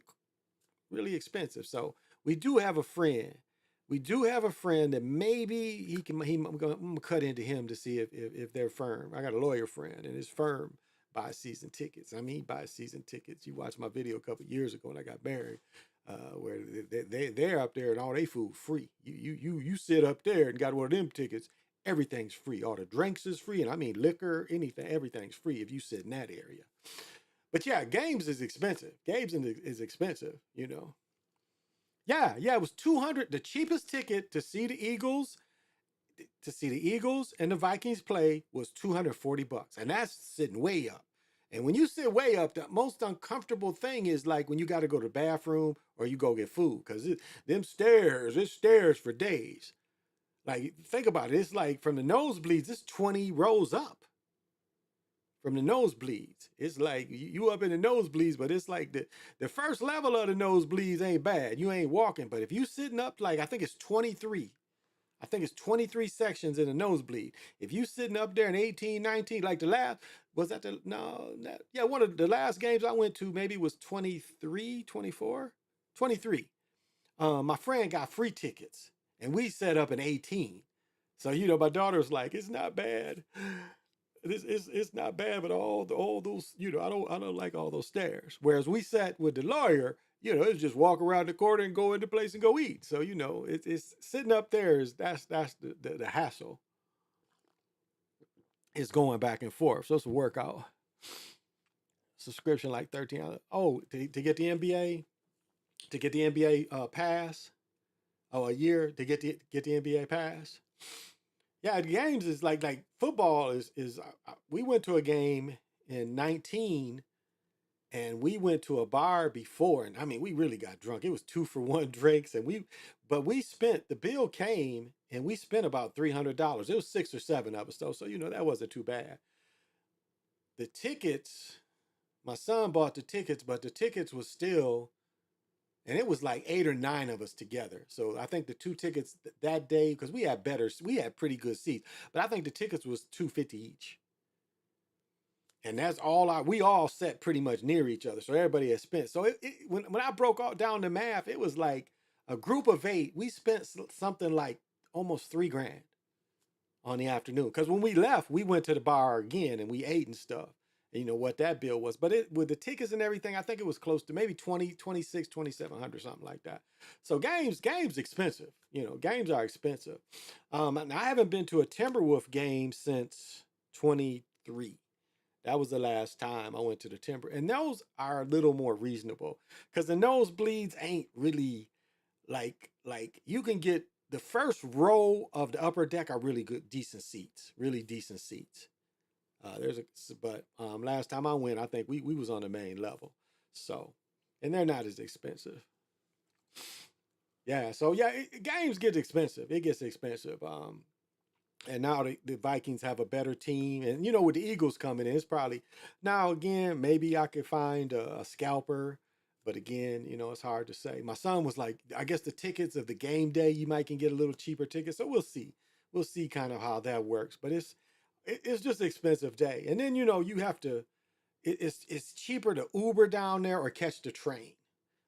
really expensive. So we do have a friend. We do have a friend that maybe I'm gonna cut into him to see if their firm. I got a lawyer friend and his firm buys season tickets. I mean, he buys season tickets. You watched my video a couple years ago when I got married, where they're up there and all they food free. You sit up there and got one of them tickets. Everything's free. All the drinks is free, and I mean liquor, anything, everything's free if you sit in that area. But yeah, games is expensive. Games is expensive, you know. Yeah, it was 200. The cheapest ticket to see the Eagles, and the Vikings play was $240, and that's sitting way up. And when you sit way up, the most uncomfortable thing is like when you got to go to the bathroom or you go get food, because it's stairs for days. Like, think about it. It's like from the nosebleeds, it's 20 rows up from the nosebleeds. It's like you up in the nosebleeds, but it's like the first level of the nosebleeds ain't bad. You ain't walking. But if you sitting up, like I think it's 23. I think it's 23 sections in the nosebleed. If you sitting up there in 18, 19, like the last, was that the, no, that, yeah, one of the last games I went to maybe was 23, 24, 23. My friend got free tickets and we set up in 18. So, you know, my daughter's like, it's not bad. It's not bad, but all those, you know, I don't like all those stairs. Whereas we sat with the lawyer, you know, it's just walk around the corner and go into place and go eat. So, you know, it's sitting up there that's the hassle. It's going back and forth. So it's a workout. Subscription like $13. Oh, to get the NBA, pass. Oh, a year to get the NBA pass. Yeah, the games is like football is. We went to a game in 19, and we went to a bar before, and I mean we really got drunk. It was 2-for-1 drinks, and we spent, the bill came, and we spent about $300. It was 6 or 7 of us though, so you know that wasn't too bad. The tickets, my son bought the tickets, but the tickets was still, and it was like 8 or 9 of us together. So I think the two tickets that day, because we had pretty good seats, but I think the tickets was $250 each, and that's all we all sat pretty much near each other, so everybody had spent. So when I broke all down the math, it was like a group of 8. We spent something like almost 3 grand on the afternoon. Because when we left, we went to the bar again and we ate and stuff. And you know what that bill was. But with the tickets and everything, I think it was close to maybe 20, 26, 2,700, something like that. So games expensive. Games are expensive. And I haven't been to a Timberwolf game since 23. That was the last time I went to the Timber. And those are a little more reasonable. Because the nosebleeds ain't really like you can get the first row of the upper deck are really good, decent seats, really decent seats. But last time I went, I think we was on the main level, so, and they're not as expensive. Yeah, so yeah, games get expensive. It gets expensive. And now the Vikings have a better team, and with the Eagles coming in, it's probably now again maybe I could find a scalper, but again, it's hard to say. My son was like, I guess the tickets of the game day you might can get a little cheaper tickets, so we'll see kind of how that works. But it's just an expensive day, and then you have to. It's cheaper to Uber down there or catch the train,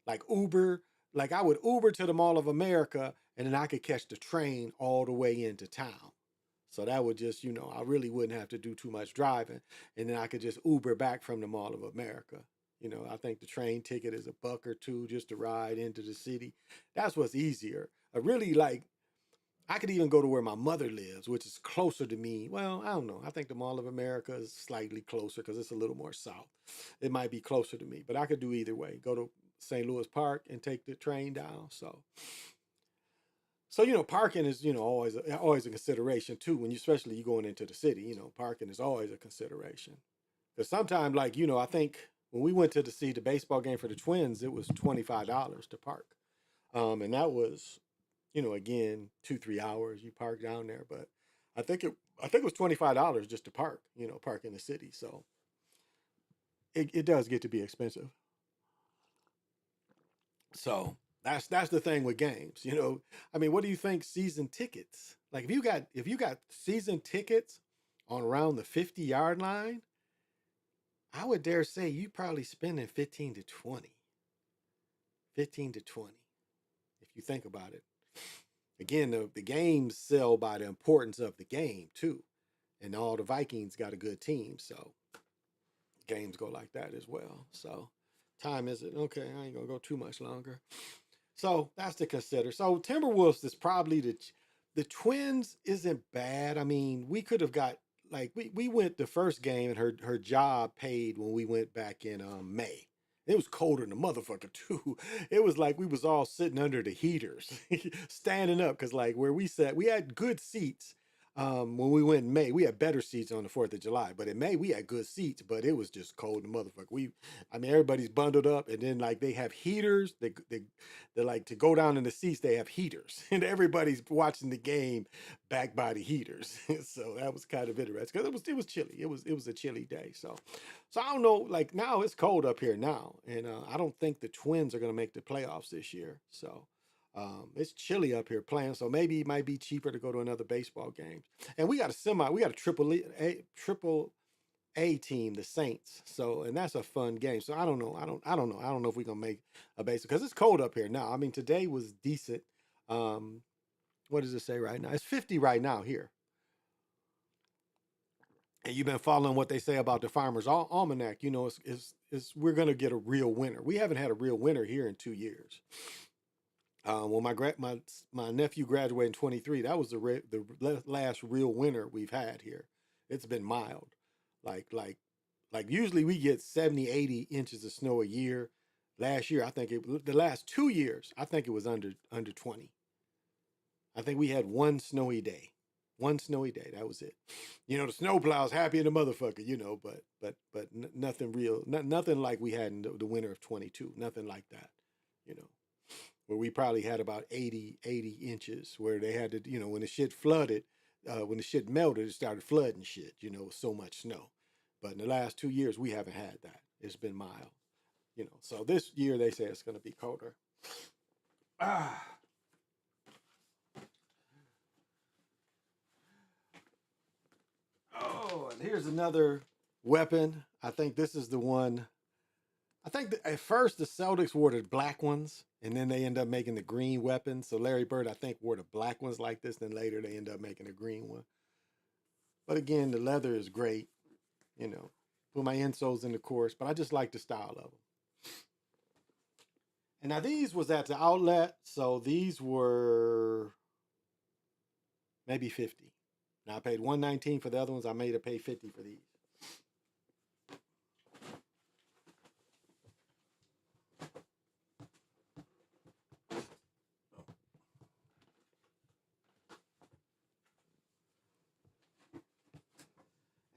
like Uber. Like I would Uber to the Mall of America, and then I could catch the train all the way into town. So that would just, I really wouldn't have to do too much driving. And then I could just Uber back from the Mall of America. I think the train ticket is $1 or $2 just to ride into the city. That's what's easier. I really like, I could even go to where my mother lives, which is closer to me. Well, I don't know. I think the Mall of America is slightly closer because it's a little more south. It might be closer to me, but I could do either way. Go to St. Louis Park and take the train down. So parking is always a consideration too when especially you going into the city. Parking is always a consideration because sometimes I think when we went to see the baseball game for the Twins, it was $25 to park, and that was again 2-3 hours you park down there, but I think it was $25 just to park park in the city. So it does get to be expensive. So that's the thing with games. I mean, what do you think season tickets? Like if you got season tickets on around the 50-yard line, I would dare say you probably spending 15 to 20. 15 to 20. If you think about it. Again, the games sell by the importance of the game too. And all the Vikings got a good team, so games go like that as well. So time is it? Okay, I ain't gonna go too much longer. So that's to consider. So Timberwolves is probably the Twins isn't bad. I mean, we could have got like we went the first game and her job paid when we went back in May. It was colder than the motherfucker too. It was like we was all sitting under the heaters, standing up because like where we sat, we had good seats. When we went in May, we had better seats on the 4th of July. But in May, we had good seats, but it was just cold and motherfucker. I mean, everybody's bundled up, and then like they have heaters. They like to go down in the seats. They have heaters, and everybody's watching the game back by the heaters. So that was kind of interesting because it was chilly. It was a chilly day. So I don't know. Like now it's cold up here now, and I don't think the Twins are gonna make the playoffs this year. So. It's chilly up here playing, so maybe it might be cheaper to go to another baseball game. And we got a triple A team, the Saints. So, and that's a fun game. So I don't know. I don't know if we're gonna make a base because it's cold up here now. I mean, today was decent. What does it say right now? It's 50 right now here. And you've been following what they say about the Farmer's Almanac. It's we're gonna get a real winter. We haven't had a real winter here in 2 years. When my nephew graduated in 23, that was the last real winter we've had here. It's been mild, like usually we get 70, 80 inches of snow a year. Last year, I think the last 2 years, I think it was under 20. I think we had one snowy day. That was it. The snowplow's happy in the motherfucker. But nothing real, nothing like we had in the winter of 22. Nothing like that. Where we probably had about 80 inches, where they had to, when the shit flooded, when the shit melted, it started flooding shit, with so much snow. But in the last 2 years, we haven't had that. It's been mild, So this year they say it's going to be colder. Ah. Oh, and here's another weapon. I think this is the one. I think that at first the Celtics wore the black ones, and then they end up making the green weapons. So Larry Bird, I think, wore the black ones like this. Then later they end up making a green one. But again, the leather is great. You know, put my insoles in the course, but I just like the style of them. And now these was at the outlet, so these were maybe 50. Now I paid 119 for the other ones. I made a pay 50 for these.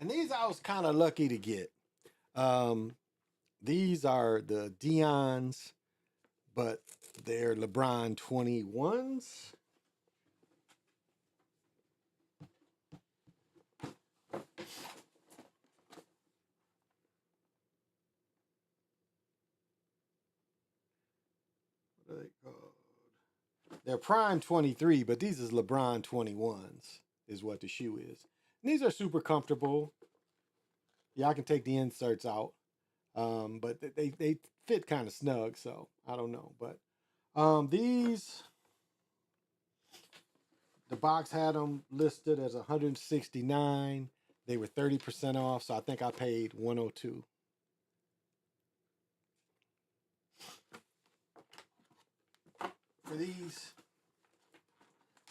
And these I was kind of lucky to get. Um, these are the Dion's, but they're LeBron 21s. What are they called? They're Prime 23, but these is LeBron 21s, is what the shoe is. And these are super comfortable. Yeah, I can take the inserts out. But they fit kind of snug, so I don't know. But these, the box had them listed as 169. They were 30% off, so I think I paid 102. For these.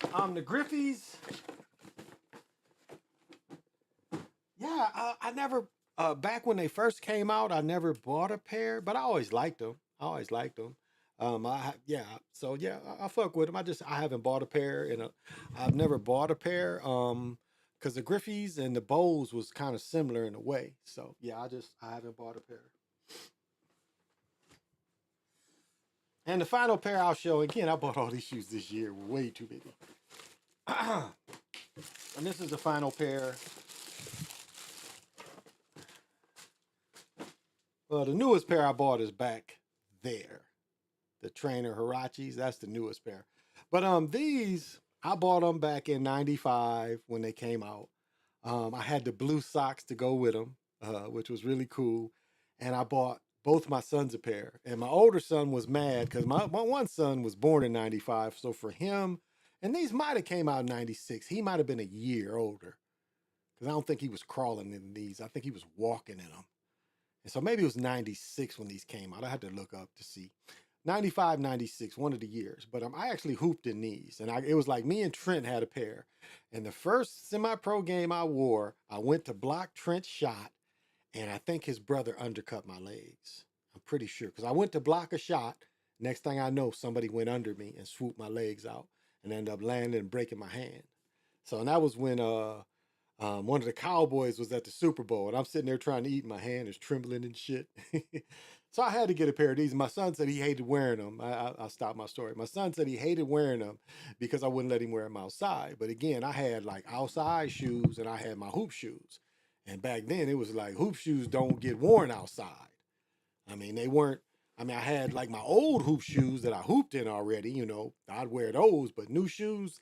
The Griffies, yeah, I never, back when they first came out, I never bought a pair, but I always liked them. I always liked them. Yeah, so yeah, I fuck with them. I haven't bought a pair, and I've never bought a pair. Because the Griffies and the Bowls was kind of similar in a way. So yeah, I haven't bought a pair. And the final pair I'll show again. I bought all these shoes this year, way too many. And this is the final pair. Well, the newest pair I bought is back there. The trainer Hirachis, that's the newest pair. But these I bought them back in '95 when they came out. I had the blue socks to go with them, which was really cool. And I bought both my sons a pair. And my older son was mad because my one son was born in '95. So for him, and these might have came out in '96. He might have been a year older because I don't think he was crawling in these. I think he was walking in them. And so maybe it was '96 when these came out. I had to look up to see. 95, '96, one of the years. But I actually hooped in these. And it was like me and Trent had a pair. And the first semi-pro game I wore, I went to block Trent's shot. And I think his brother undercut my legs. I'm pretty sure. Because I went to block a shot. Next thing I know, somebody went under me and swooped my legs out. And ended up landing and breaking my hand. So and that was when one of the Cowboys was at the Super Bowl, and I'm sitting there trying to eat. My hand is trembling and shit. So I had to get a pair of these. My son said he hated wearing them. I'll stop my story. My son said he hated wearing them because I wouldn't let him wear them outside. But again, I had like outside shoes and I had my hoop shoes. And back then it was like hoop shoes don't get worn outside. I mean, they weren't. I mean, I had like my old hoop shoes that I hooped in already. I'd wear those, but new shoes.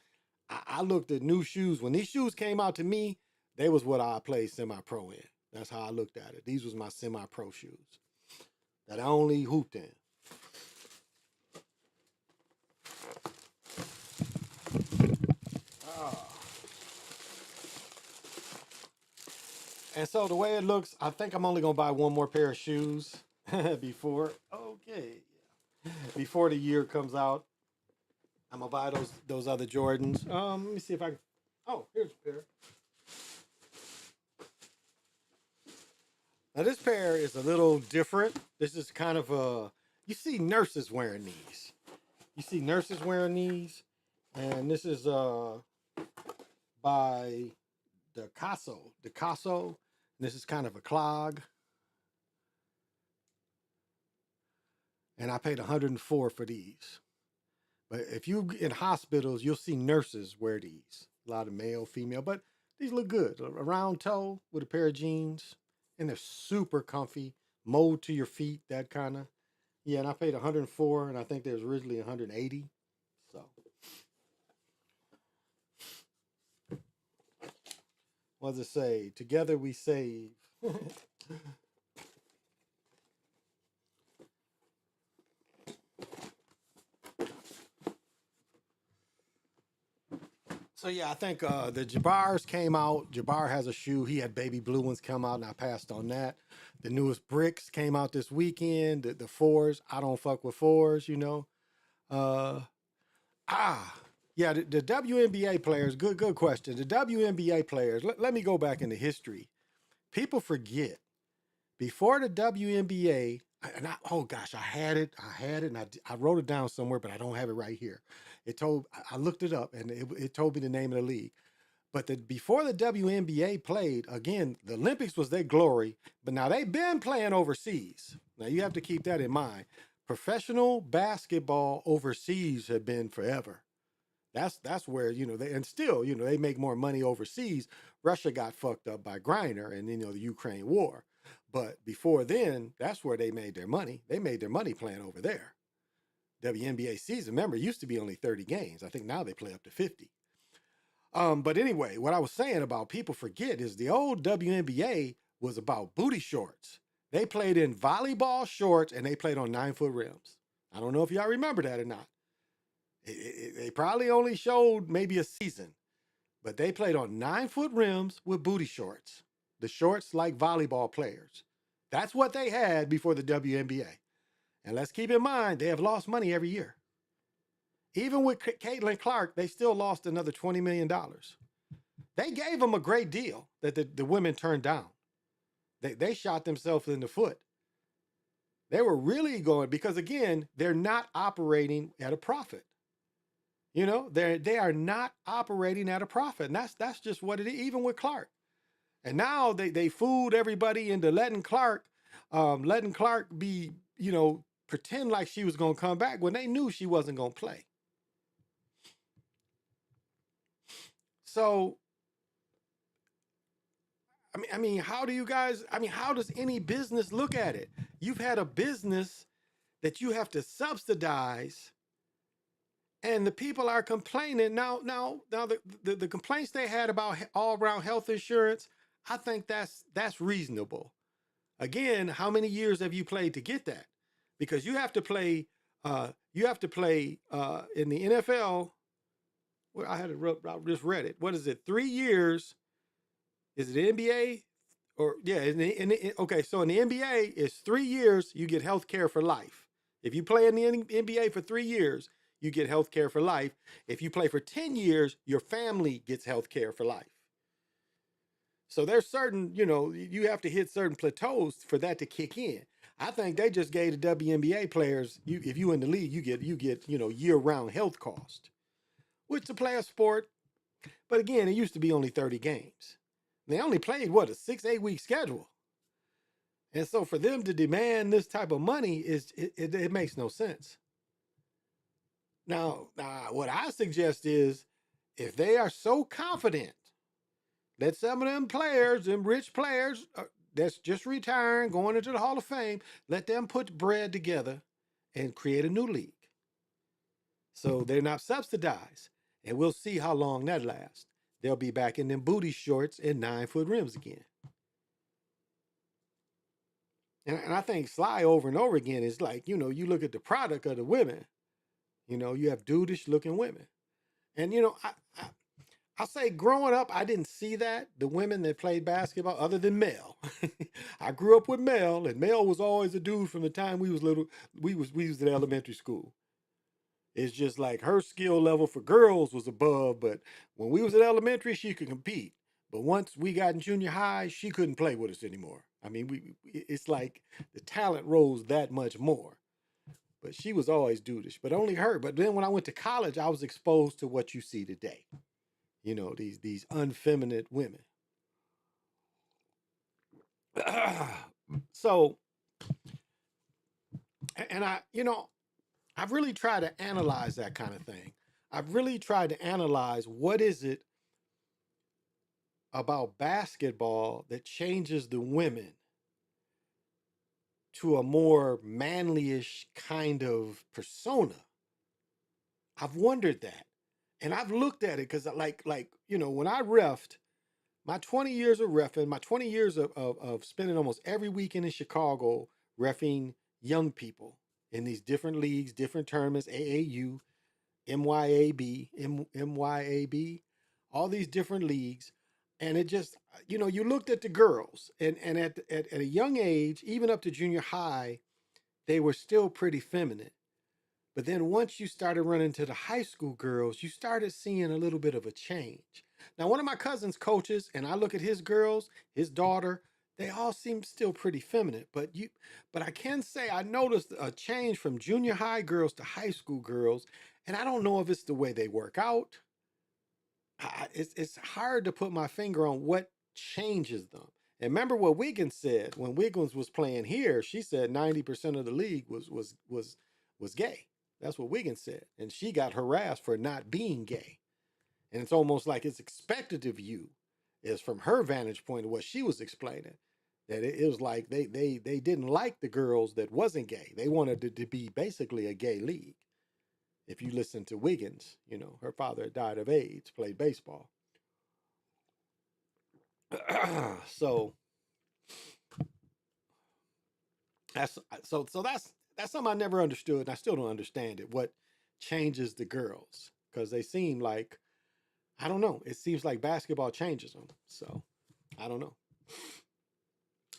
I looked at new shoes when these shoes came out to me. They was what I played semi-pro in. That's how I looked at it. These was my semi-pro shoes that I only hooped in. Oh. And so the way it looks, I think I'm only gonna buy one more pair of shoes before. Okay, yeah. Before the year comes out, I'm gonna buy those other Jordans. Let me see if I can. Oh, here's a pair. Now this pair is a little different. This is kind of a. You see nurses wearing these. You see nurses wearing these, and this is by the Casso. The Casso. This is kind of a clog. And I paid 104 for these. But if you in hospitals, you'll see nurses wear these. A lot of male, female, but these look good. A round toe with a pair of jeans, and they're super comfy, mold to your feet, that kind of, Yeah, and I paid 104, and I think there's originally 180. So what does it say? Together we save. So yeah, I think the Jabars came out. Jabbar has a shoe. He had baby blue ones come out, and I passed on that. The newest bricks came out this weekend. The fours. I don't fuck with fours, you know. Uh, ah, yeah. The WNBA players. Good question. The WNBA players. Let me go back into history. People forget before the WNBA. Oh gosh, I had it, and I wrote it down somewhere, but I don't have it right here. I looked it up, and it told me the name of the league. But before the WNBA played, again, the Olympics was their glory, but now they've been playing overseas. Now you have to keep that in mind. Professional basketball overseas have been forever. That's where, they, and still, they make more money overseas. Russia got fucked up by Griner and the Ukraine war. But before then, that's where they made their money. They made their money playing over there. WNBA season, remember, used to be only 30 games. I think now they play up to 50. But anyway, what I was saying about people forget is the old WNBA was about booty shorts. They played in volleyball shorts and they played on 9-foot rims. I don't know if y'all remember that or not. They probably only showed maybe a season, but they played on 9-foot rims with booty shorts. The shorts like volleyball players. That's what they had before the WNBA. And let's keep in mind, they have lost money every year. Even with Caitlin Clark, they still lost another $20 million. They gave them a great deal that the women turned down. They shot themselves in the foot. They were really going, because again, they're not operating at a profit. They are not operating at a profit. And that's just what it is, even with Clark. And now they fooled everybody into letting Clark be, pretend like she was going to come back when they knew she wasn't going to play. So, how do you guys, how does any business look at it? You've had a business that you have to subsidize, and the people are complaining. Now the complaints they had about all around health insurance, I think that's reasonable. Again, how many years have you played to get that? Because you have to play in the NFL. Well, I just read it. What is it? 3 years. Is it NBA? Or yeah, okay. So in the NBA, it's 3 years. You get health care for life. If you play in the NBA for 3 years, you get health care for life. If you play for 10 years, your family gets health care for life. So there's certain, you have to hit certain plateaus for that to kick in. I think they just gave the WNBA players, if you in the league, you get year-round health cost, which to play a sport. But again, it used to be only 30 games. They only played a 6-8 week schedule. And so for them to demand this type of money it makes no sense. Now, what I suggest is, if they are so confident that some of them players, them rich players that's just retiring, going into the Hall of Fame, let them put bread together and create a new league. So they're not subsidized. And we'll see how long that lasts. They'll be back in them booty shorts and 9-foot rims again. And I think Sly over and over again is like, you look at the product of the women, you have dudish looking women. And, I'll say growing up, I didn't see that. The women that played basketball, other than Mel. I grew up with Mel, and Mel was always a dude from the time we was little. We was in elementary school. It's just like her skill level for girls was above, but when we was in elementary, she could compete. But once we got in junior high, she couldn't play with us anymore. It's like the talent rose that much more. But she was always dudish, but only her. But then when I went to college, I was exposed to what you see today. These unfeminine women. So, and I've really tried to analyze that kind of thing. I've really tried to analyze what is it about basketball that changes the women to a more manlyish kind of persona. I've wondered that. And I've looked at it because when I refed, my 20 years of refing, my 20 years of spending almost every weekend in Chicago refing young people in these different leagues, different tournaments, AAU, MYAB, all these different leagues. And it just, you looked at the girls and at a young age, even up to junior high, they were still pretty feminine. But then once you started running to the high school girls, you started seeing a little bit of a change. Now, one of my cousin's coaches, and I look at his girls, his daughter, they all seem still pretty feminine. But I can say I noticed a change from junior high girls to high school girls, and I don't know if it's the way they work out. It's hard to put my finger on what changes them. And remember what Wiggins said when Wiggins was playing here. She said 90% of the league was gay. That's what Wiggins said, and she got harassed for not being gay. And it's almost like it's expected of you, is from her vantage point of what she was explaining, that it was like they didn't like the girls that wasn't gay. They wanted it to be basically a gay league. If you listen to Wiggins, her father died of AIDS, played baseball. So that's something I never understood, and I still don't understand it. What changes the girls? Because they seem like, I don't know. It seems like basketball changes them. So I don't know.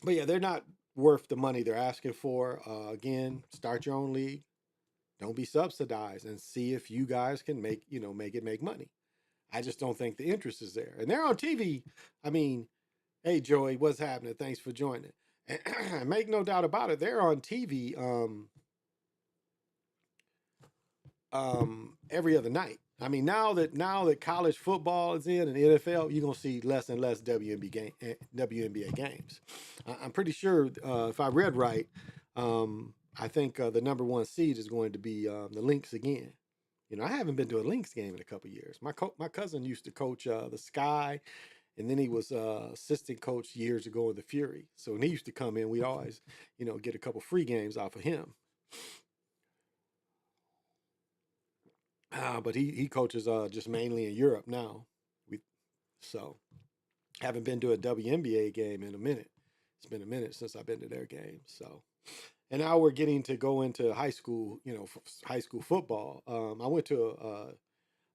But yeah, they're not worth the money they're asking for. Again, start your own league. Don't be subsidized, and see if you guys can make money. I just don't think the interest is there. And they're on TV. I mean, hey Joey, what's happening? Thanks for joining. And make no doubt about it, they're on TV every other night. I mean, now that college football is in and the NFL, you're gonna see less and less WNBA games. I'm pretty sure if I read right, I think the number one seed is going to be the Lynx again. I haven't been to a Lynx game in a couple years. My cousin used to coach the Sky, and then he was assistant coach years ago in the Fury. So when he used to come in, we'd always, get a couple free games off of him. But he coaches just mainly in Europe now. So haven't been to a WNBA game in a minute. It's been a minute since I've been to their game. So, and now we're getting to go into high school. High school football. I went to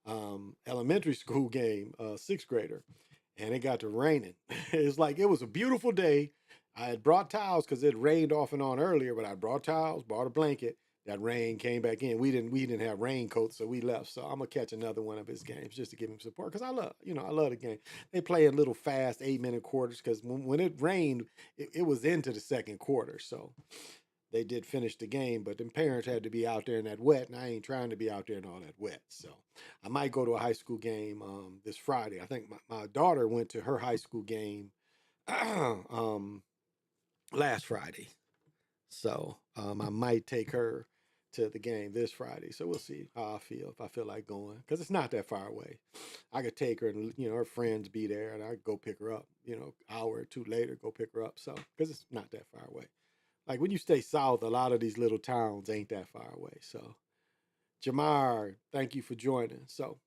a elementary school game, sixth grader, and it got to raining. It's like it was a beautiful day. I had brought towels because it rained off and on earlier, but I brought towels, brought a blanket. That rain came back in. We didn't have raincoats, so we left. So I'm gonna catch another one of his games just to give him support because I love the game. They play in little fast 8-minute quarters because when it rained, it was into the second quarter. So they did finish the game, but them parents had to be out there in that wet, and I ain't trying to be out there in all that wet. So I might go to a high school game this Friday. I think my daughter went to her high school game last Friday. So I might take her to the game this Friday. So we'll see how I feel, if I feel like going, because it's not that far away. I could take her and her friends be there, and I could go pick her up. Hour or two later, go pick her up. So because it's not that far away. Like when you stay south, a lot of these little towns ain't that far away. So Jamar, thank you for joining. So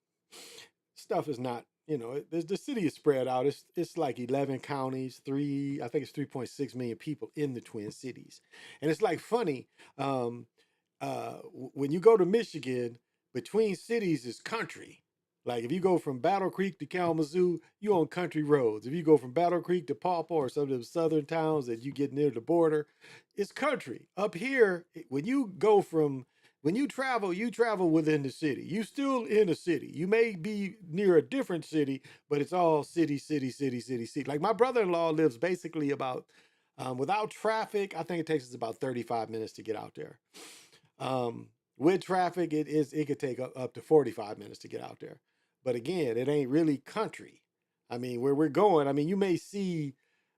stuff is not, the city is spread out. It's like 11 counties, I think it's 3.6 million people in the Twin Cities. And it's like funny, when you go to Michigan, between cities is country. Like if you go from Battle Creek to Kalamazoo, you on country roads. If you go from Battle Creek to Pawpaw or some of the southern towns that you get near the border, it's country. Up here, when you travel within the city. You still in a city. You may be near a different city, but it's all city, city, city, city, city. Like my brother-in-law lives basically about, without traffic, I think it takes us about 35 minutes to get out there. With traffic, it could take up to 45 minutes to get out there. But again, it ain't really country. I mean, where we're going, I mean, you may see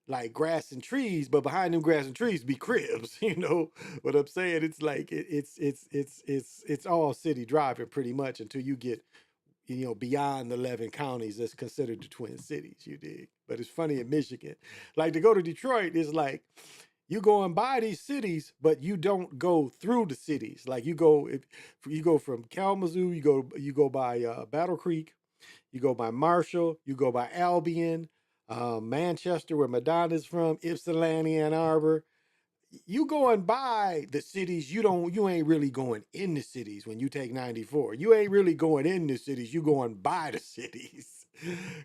like grass and trees, but behind them grass and trees be cribs. You know what I'm saying? It's like it's all city driving pretty much until you get beyond the 11 counties that's considered the Twin Cities. You dig? But it's funny in Michigan, like to go to Detroit is like You go and buy these cities, but you don't go through the cities. Like you go, if you go from Kalamazoo, you go by Battle Creek, you go by Marshall, you go by Albion, Manchester, where Madonna's from, Ypsilanti, Ann Arbor. You going by the cities, you ain't really going in the cities when you take 94. You ain't really going in the cities, you going by the cities.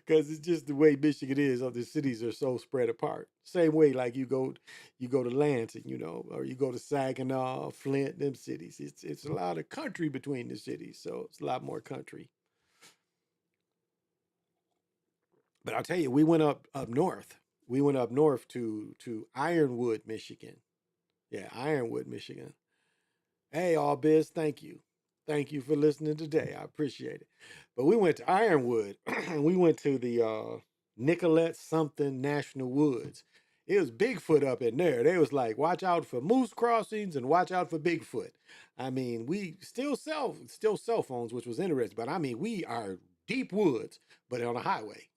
Because it's just the way Michigan is. The cities are so spread apart. Same way like you go to Lansing, or you go to Saginaw, Flint, them cities. It's a lot of country between the cities, so it's a lot more country. But I'll tell you, we went up north. We went up north to Ironwood, Michigan. Yeah, Ironwood, Michigan. Hey, all biz, thank you. Thank you for listening today. I appreciate it. But we went to Ironwood and we went to the Nicolette something National Woods. It was Bigfoot up in there. They was like, watch out for moose crossings and watch out for Bigfoot. I mean, we still cell phones, which was interesting, but I mean, we are deep woods, but on a highway.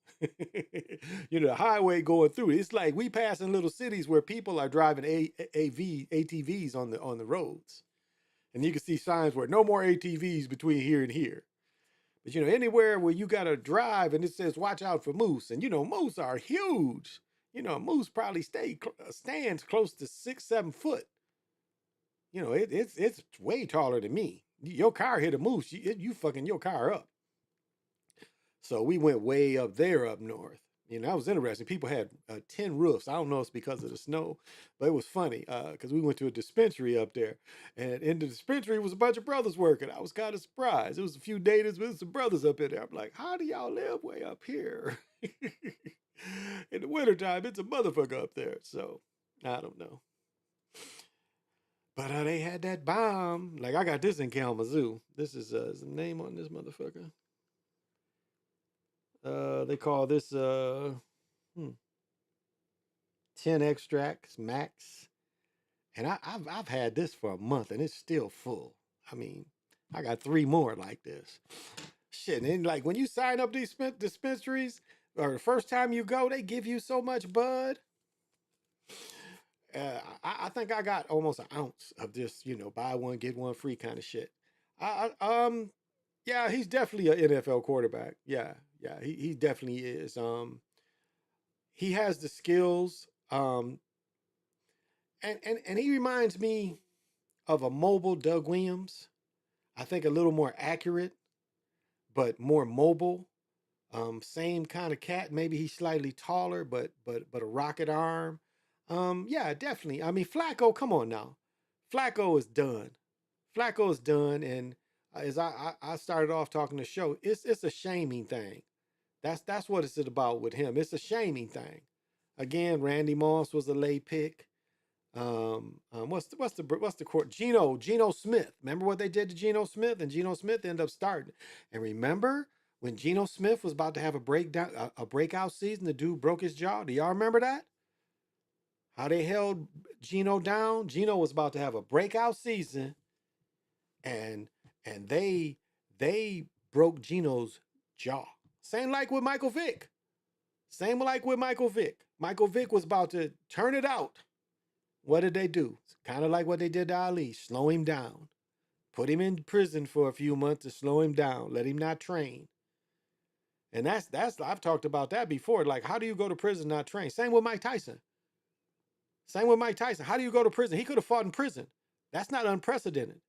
The highway going through. It's like we pass in little cities where people are driving ATVs on the roads. And you can see signs where no more ATVs between here and here. But anywhere where you gotta drive and it says watch out for moose, and moose are huge. Moose probably stands close to 6-7 foot. It's way taller than me. Your car hit a moose, you fucking your car up. So we went way up there up north. That was interesting. People had tin roofs. I don't know if it's because of the snow, but it was funny because we went to a dispensary up there, and in the dispensary was a bunch of brothers working. I was kind of surprised. It was a few natives, but some brothers up in there. I'm like, how do y'all live way up here? In the wintertime, it's a motherfucker up there. So I don't know. But they had that bomb. Like I got this in Kalamazoo. This is the name on this motherfucker. They call this 10 extracts max, and I've had this for a month and it's still full. I mean, I got 3 more like this. Shit, and like when you sign up these dispensaries, or the first time you go, they give you so much bud. I think I got almost an ounce of this, buy one get one free kind of shit. Yeah, he's definitely an NFL quarterback. Yeah, he definitely is. He has the skills. And he reminds me of a mobile Doug Williams. I think a little more accurate, but more mobile. Same kind of cat. Maybe he's slightly taller, but a rocket arm. Yeah, definitely. I mean, Flacco. Come on now, Flacco is done. Flacco is done, and as I started off talking the show, it's a shaming thing. That's what it's about with him. It's a shaming thing. Again, Randy Moss was a late pick. What's the court? Geno Smith. Remember what they did to Geno Smith, and Geno Smith ended up starting. And remember when Geno Smith was about to have a breakout season, the dude broke his jaw. Do y'all remember that? How they held Geno down? Geno was about to have a breakout season, and they broke Geno's jaw. Same like with Michael Vick. Same like with Michael Vick. Michael Vick was about to turn it out. What did they do? Kind of like what they did to Ali. Slow him down. Put him in prison for a few months to slow him down. Let him not train. And that's I've talked about that before. Like, how do you go to prison not train? Same with Mike Tyson. Same with Mike Tyson. How do you go to prison? He could have fought in prison. That's not unprecedented.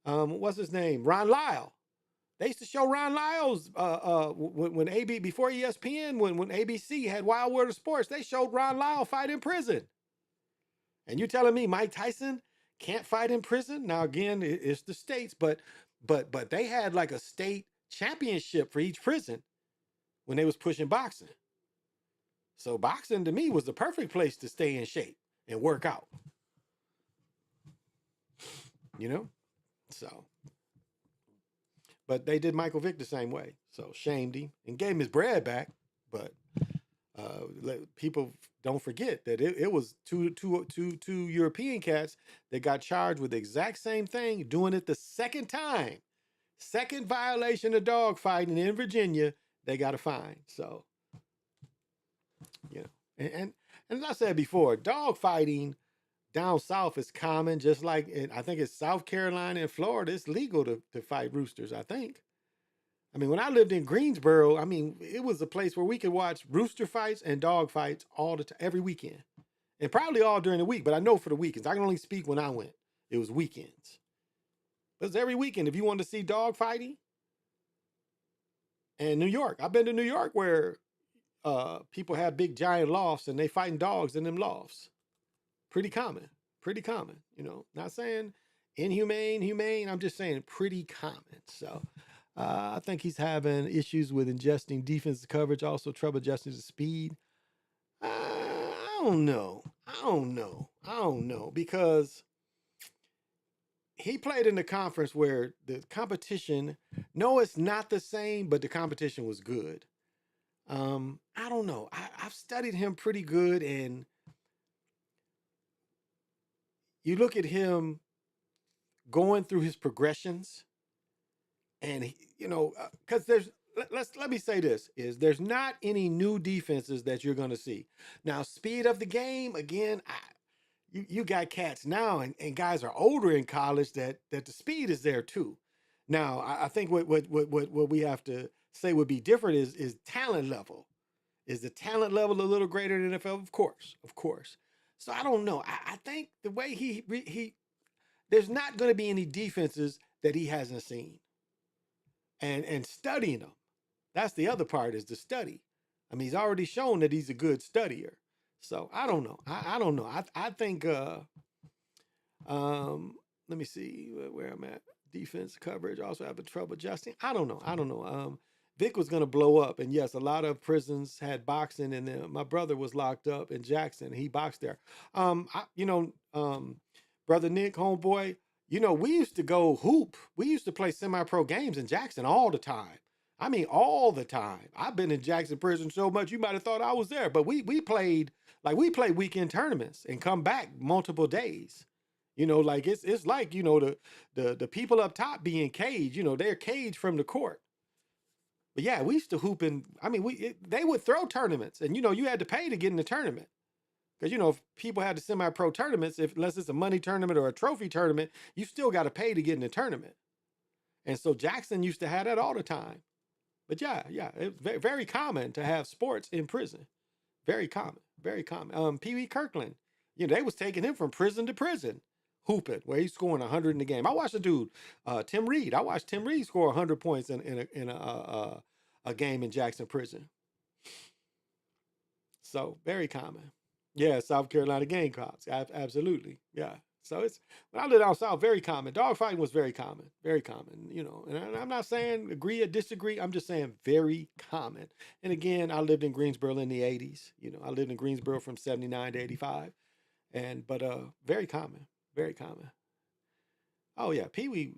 What's his name? Ron Lyle. They used to show Ron Lyle's when AB before ESPN, when ABC had Wild World of Sports, they showed Ron Lyle fight in prison. And you telling me Mike Tyson can't fight in prison? Now again, it's the states, but they had like a state championship for each prison when they was pushing boxing. So boxing to me was the perfect place to stay in shape and work out. So. But they did Michael Vick the same way. So shamed him and gave him his bread back. But people don't forget that it was two European cats that got charged with the exact same thing, doing it the second time. Second violation of dog fighting in Virginia, they got a fine. So, And as I said before, dog fighting down south is common, just like I think it's South Carolina and Florida. It's legal to fight roosters, I think. I mean, when I lived in Greensboro, I mean, it was a place where we could watch rooster fights and dog fights all the time, every weekend, and probably all during the week. But I know for the weekends, I can only speak when I went. It was weekends. But it's every weekend if you want to see dog fighting. And New York, I've been to New York where people have big giant lofts and they fighting dogs in them lofts. Pretty common. Pretty common. You know, not saying inhumane, humane. I'm just saying pretty common. So I think he's having issues with ingesting defensive coverage, also trouble adjusting to speed. I don't know. I don't know because he played in the conference where the competition, no, it's not the same, but the competition was good. I don't know. I've studied him pretty good, and you look at him going through his progressions, and you know, because let me say this is there's not any new defenses that you're going to see now. Speed of the game again. You got cats now, and guys are older in college that the speed is there too. Now I think what we have to say would be different is talent level. Is the talent level a little greater in the NFL? Of course, of course. So I don't know. I think the way he there's not going to be any defenses that he hasn't seen, and studying them. That's the other part is the study. I mean, he's already shown that he's a good studier. So I don't know. I don't know. I think let me see where I'm at. Defense coverage, also having trouble adjusting. I don't know. I don't know. Vic was going to blow up. And yes, a lot of prisons had boxing in them. My brother was locked up in Jackson. He boxed there. Brother Nick, homeboy, you know, we used to go hoop. We used to play semi-pro games in Jackson all the time. I mean, all the time. I've been in Jackson prison so much you might have thought I was there. But we played weekend tournaments and come back multiple days. You know, like it's like, you know, the people up top being caged, you know, they're caged from the court. But yeah, we used to hoop in. I mean, they would throw tournaments, and you know, you had to pay to get in the tournament because you know, if people had the semi-pro tournaments, if unless it's a money tournament or a trophy tournament, you still got to pay to get in the tournament. And so Jackson used to have that all the time. But yeah, it's very, very common to have sports in prison. Very common, very common. Pee Wee Kirkland, you know, they was taking him from prison to prison, hooping, where he's scoring 100 in the game. I watched a dude, Tim Reed. I watched Tim Reed score 100 points in a game in Jackson prison. So very common. Yeah, South Carolina Gamecocks. Absolutely. Yeah. So it's when I lived out south, very common. Dog fighting was very common, very common. You know, and I'm not saying agree or disagree. I'm just saying very common. And again, I lived in Greensboro in the '80s. You know, I lived in Greensboro from '79 to '85, and but very common, very common. Oh yeah, Pee Wee,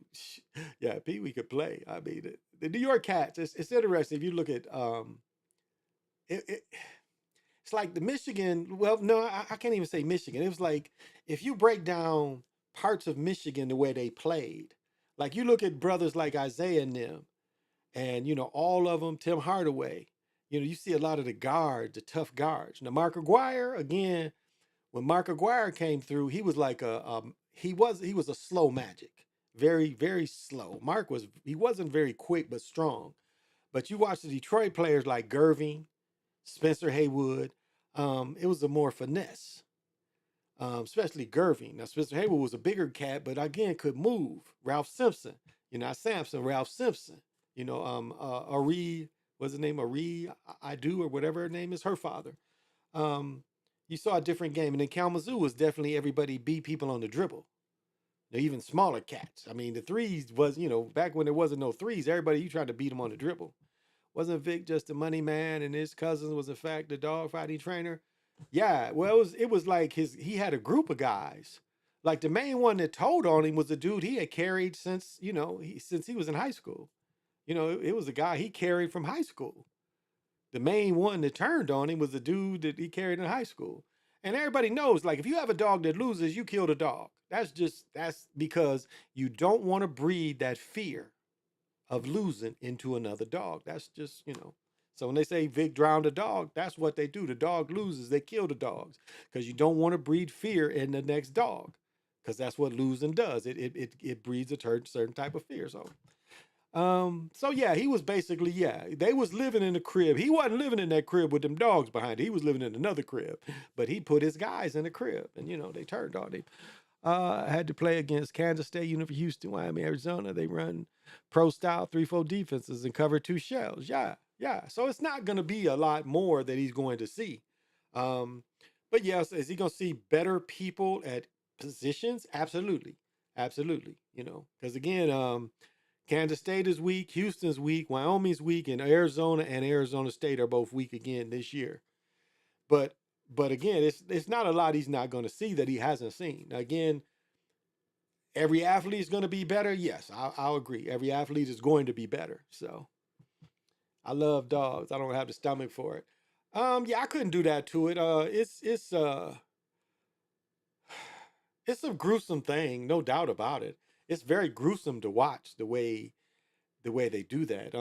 yeah, Pee Wee could play. I mean, the New York Cats. It's interesting if you look at it, it it's like the Michigan. Well, no, I can't even say Michigan. It was like if you break down parts of Michigan the way they played, like you look at brothers like Isaiah and them, and you know all of them, Tim Hardaway. You know, you see a lot of the guards, the tough guards. Now, Mark Aguirre, again, when Mark Aguirre came through, he was like he was a slow magic, very very slow. He wasn't very quick but strong. But you watch the Detroit players like Gerving, Spencer Haywood. It was a more finesse, especially Gerving. Now Spencer Haywood was a bigger cat, but again could move. Ralph Simpson, you know, not Sampson, Ralph Simpson. You know, Ari, what's his name? Ari I do or whatever her name is, her father. Um, you saw a different game, and then Kalamazoo was definitely everybody beat people on the dribble. They're even smaller cats. I mean, the threes was, you know, back when there wasn't no threes, everybody you tried to beat them on the dribble. Wasn't Vic just a money man, and his cousin was in fact the dog fighting trainer? Yeah, well, it was like he had a group of guys. Like the main one that told on him was a dude he had carried since since he was in high school. You know, it was a guy he carried from high school. The main one that turned on him was the dude that he carried in high school. And everybody knows, like, if you have a dog that loses, you kill the dog. That's because you don't want to breed that fear of losing into another dog. That's just, you know, So when they say Vic drowned a dog, that's what they do. The dog loses. They kill the dogs because you don't want to breed fear in the next dog, because that's what losing does. It breeds a certain type of fear. So yeah, he was basically, yeah, they was living in a crib. He wasn't living in that crib with them dogs behind it. He was living in another crib, but he put his guys in the crib, and they turned on him. Had to play against Kansas State, University of Houston, Miami, Arizona. They run pro style 3-4 defenses and cover two shells. Yeah, yeah. So it's not going to be a lot more that he's going to see. Um, but yes, is he going to see better people at positions? Absolutely, absolutely. Because again, Kansas State is weak, Houston's weak, Wyoming's weak, and Arizona State are both weak again this year. But again, it's not a lot he's not going to see that he hasn't seen. Again, every athlete is going to be better. Yes, I'll agree. Every athlete is going to be better. So I love dogs. I don't have the stomach for it. Yeah, I couldn't do that to it. It's a gruesome thing, no doubt about it. It's very gruesome to watch the way they do that.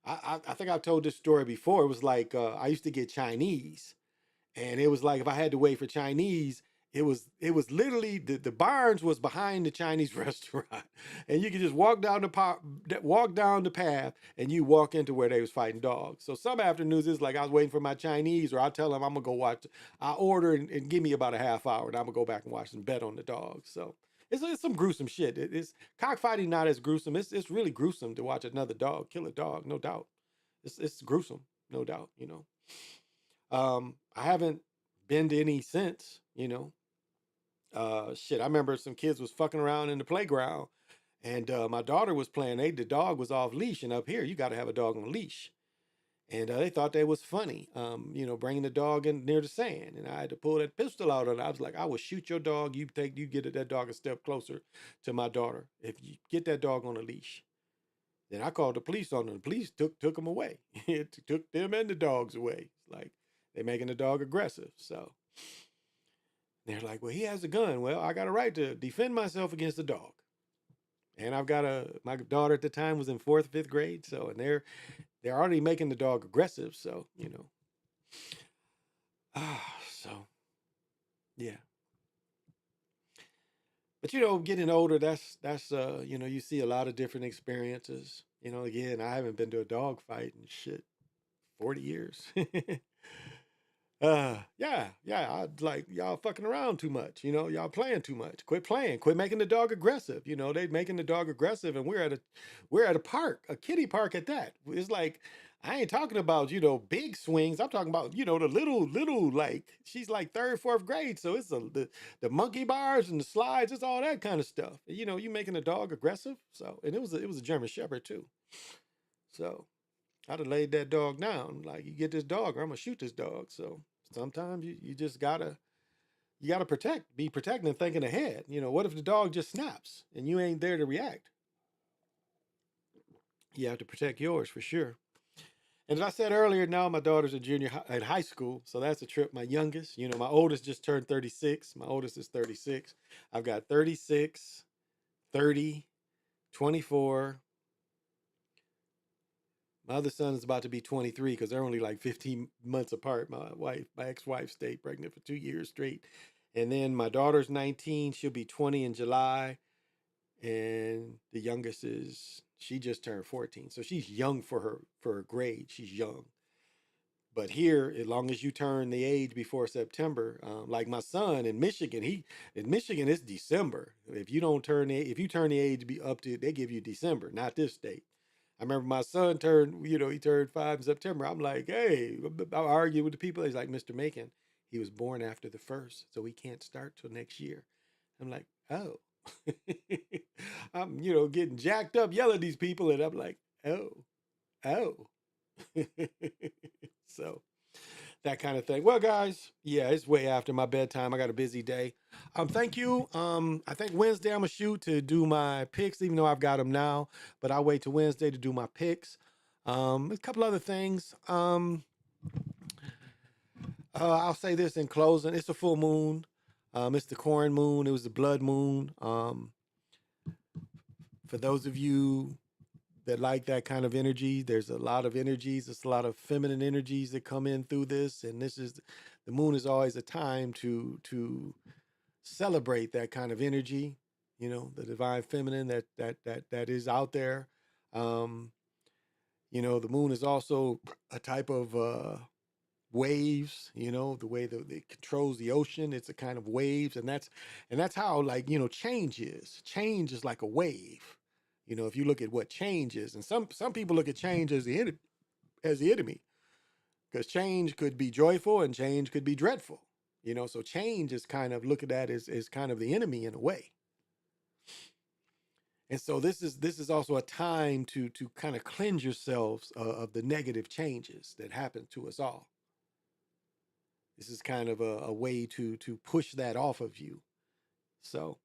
I think I've told this story before. It was like I used to get Chinese, and it was like if I had to wait for Chinese, it was literally the Barnes was behind the Chinese restaurant, and you could just walk down the path, and you walk into where they was fighting dogs. So some afternoons it's like I was waiting for my Chinese, or I tell them I'm gonna go watch. I order and give me about a half hour, and I'm gonna go back and watch and bet on the dogs. So. It's some gruesome shit. It's cockfighting not as gruesome. It's really gruesome to watch another dog kill a dog, no doubt. It's gruesome, no doubt. I haven't been to any since. Shit, I remember some kids was fucking around in the playground, and my daughter was playing. The dog was off leash, and up here you got to have a dog on a leash. And they thought that was funny, bringing the dog in near the sand. And I had to pull that pistol out, and I was like, I will shoot your dog. You get that dog a step closer to my daughter. If you get that dog on a leash. Then I called the police on them. The police took them away. It took them and the dogs away. Like they're making the dog aggressive. So they're like, well, he has a gun. Well, I got a right to defend myself against the dog. And my daughter at the time was in 4th, 5th grade. So, and they're already making the dog aggressive. So. So yeah. But getting older, that's you see a lot of different experiences. Again, I haven't been to a dog fight in shit 40 years. Yeah, I like y'all fucking around too much. Y'all playing too much. Quit playing. Quit making the dog aggressive. They making the dog aggressive, and we're at a park, a kiddie park at that. It's like I ain't talking about big swings. I'm talking about the little like she's like 3rd, 4th grade, so it's the monkey bars and the slides. It's all that kind of stuff. You making the dog aggressive. So and it was a German Shepherd too. So I'd have laid that dog down. Like, you get this dog, or I'm gonna shoot this dog. So sometimes you just gotta be protecting and thinking ahead. What if the dog just snaps and you ain't there to react? You have to protect yours for sure. And as I said earlier, now my daughter's a junior at high school, so that's a trip. My youngest, my oldest just turned 36. My oldest is 36. I've got 36, 30, 24. My other son is about to be 23 because they're only like 15 months apart. My ex-wife stayed pregnant for 2 years straight. And then my daughter's 19. She'll be 20 in July. And the youngest she just turned 14. So she's young for her grade. She's young. But here, as long as you turn the age before September, like my son in Michigan, in Michigan it's December. If you turn the age up to, they give you December, not this state. I remember my son he turned 5 in September. I'm like, hey, I argue with the people. He's like, Mr. Macon, he was born after the 1st, so he can't start till next year. I'm like, oh. I'm, getting jacked up, yelling at these people, and I'm like, oh. So that kind of thing. Well, guys, yeah, it's way after my bedtime. I got a busy day. Thank you. I think Wednesday I'm gonna shoot to do my picks, even though I've got them now. But I'll wait till Wednesday to do my picks. A couple other things. I'll say this in closing. It's a full moon. It's the corn moon. It was the blood moon. For those of you that like that kind of energy. There's a lot of energies. There's a lot of feminine energies that come in through this, and this is the moon is always a time to celebrate that kind of energy. You know, the divine feminine that is out there. Um, you know, the moon is also a type of waves. You know, the way that it controls the ocean. It's a kind of waves, and that's how, like, you know, change is. Change is like a wave. You know, if you look at what change is, and some people look at change as the enemy, because change could be joyful and change could be dreadful. You know, so change is kind of looked at as kind of the enemy in a way. And so this is also a time to kind of cleanse yourselves of the negative changes that happen to us all. This is kind of a way to push that off of you. So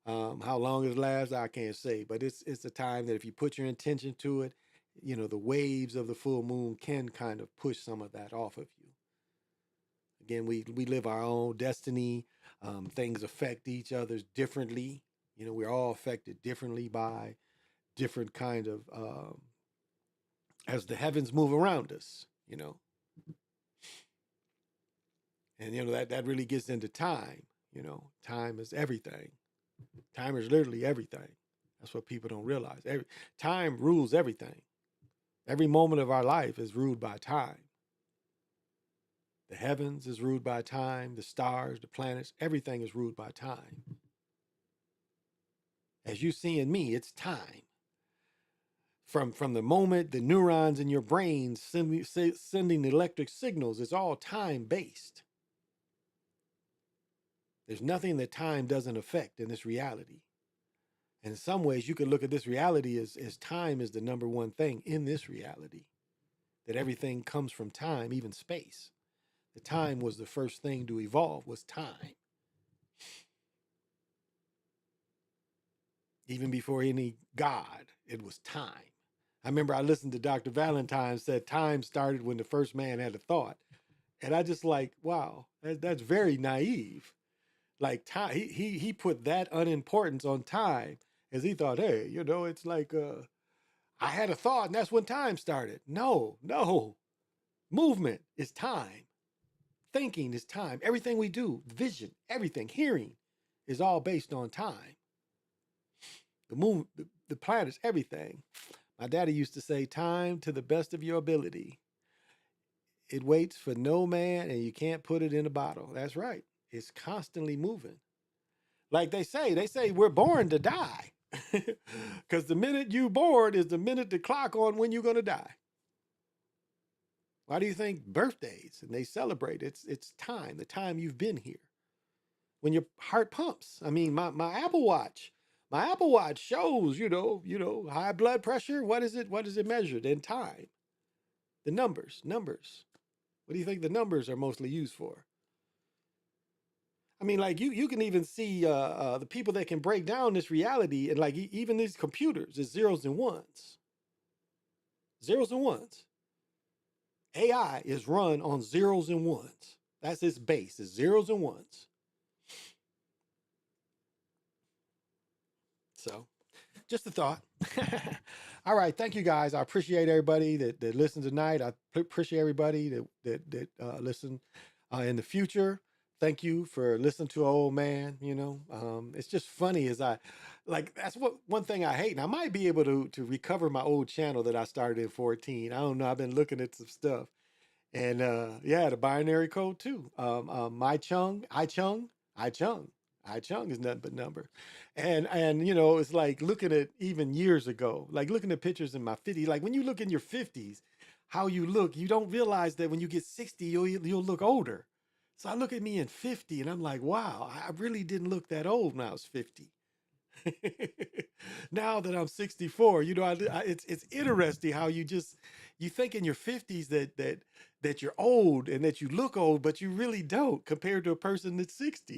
how long it lasts, I can't say, but it's a time that if you put your intention to it, you know, the waves of the full moon can kind of push some of that off of you. Again, we live our own destiny. Things affect each other differently. You know, we're all affected differently by different kind of as the heavens move around us. You know, and you know that really gets into time. You know, time is everything. Time is literally everything. That's what people don't realize. Time rules everything. Every moment of our life is ruled by time. The heavens is ruled by time. The stars, the planets, everything is ruled by time. As you see in me, it's time. From the moment the neurons in your brain sending electric signals, it's all time based. There's nothing that time doesn't affect in this reality. And in some ways, you could look at this reality as time is the number one thing in this reality. That everything comes from time, even space. The time was the first thing to evolve, was time. Even before any God, it was time. I remember I listened to Dr. Valentine said time started when the first man had a thought. And I just like, wow, that's very naive. Like time, he put that unimportance on time as he thought, hey, you know, it's like I had a thought and that's when time started. No, no. Movement is time. Thinking is time. Everything we do, vision, everything, hearing is all based on time. The moon, the planets, everything. My daddy used to say, time to the best of your ability. It waits for no man and you can't put it in a bottle. That's right. It's constantly moving. Like they say we're born to die. Because the minute you born is the minute the clock on when you're going to die. Why do you think birthdays and they celebrate? It's time, the time you've been here. When your heart pumps. I mean, my Apple Watch. My Apple Watch shows, high blood pressure. What is it? What is it measured in time? The numbers. What do you think the numbers are mostly used for? I mean, like you can even see the people that can break down this reality, and like even these computers is zeros and ones. Zeros and ones. AI is run on zeros and ones. That's its base, is zeros and ones. So just a thought. All right. Thank you guys. I appreciate everybody that listened tonight. I appreciate everybody that listen in the future. Thank you for listening to an old man. You know, it's just funny as I like, that's what one thing I hate. And I might be able to recover my old channel that I started in 14. I don't know. I've been looking at some stuff. And yeah, the binary code too. My chung, I chung, I chung. I chung is nothing but number. And you know, it's like looking at even years ago, like looking at pictures in my 50s. Like when you look in your 50s, how you look, you don't realize that when you get 60, you'll look older. So I look at me in 50 and I'm like, wow, I really didn't look that old when I was 50. Now that I'm 64, you know, it's interesting how you think in your 50s that you're old and that you look old, but you really don't compared to a person that's 60.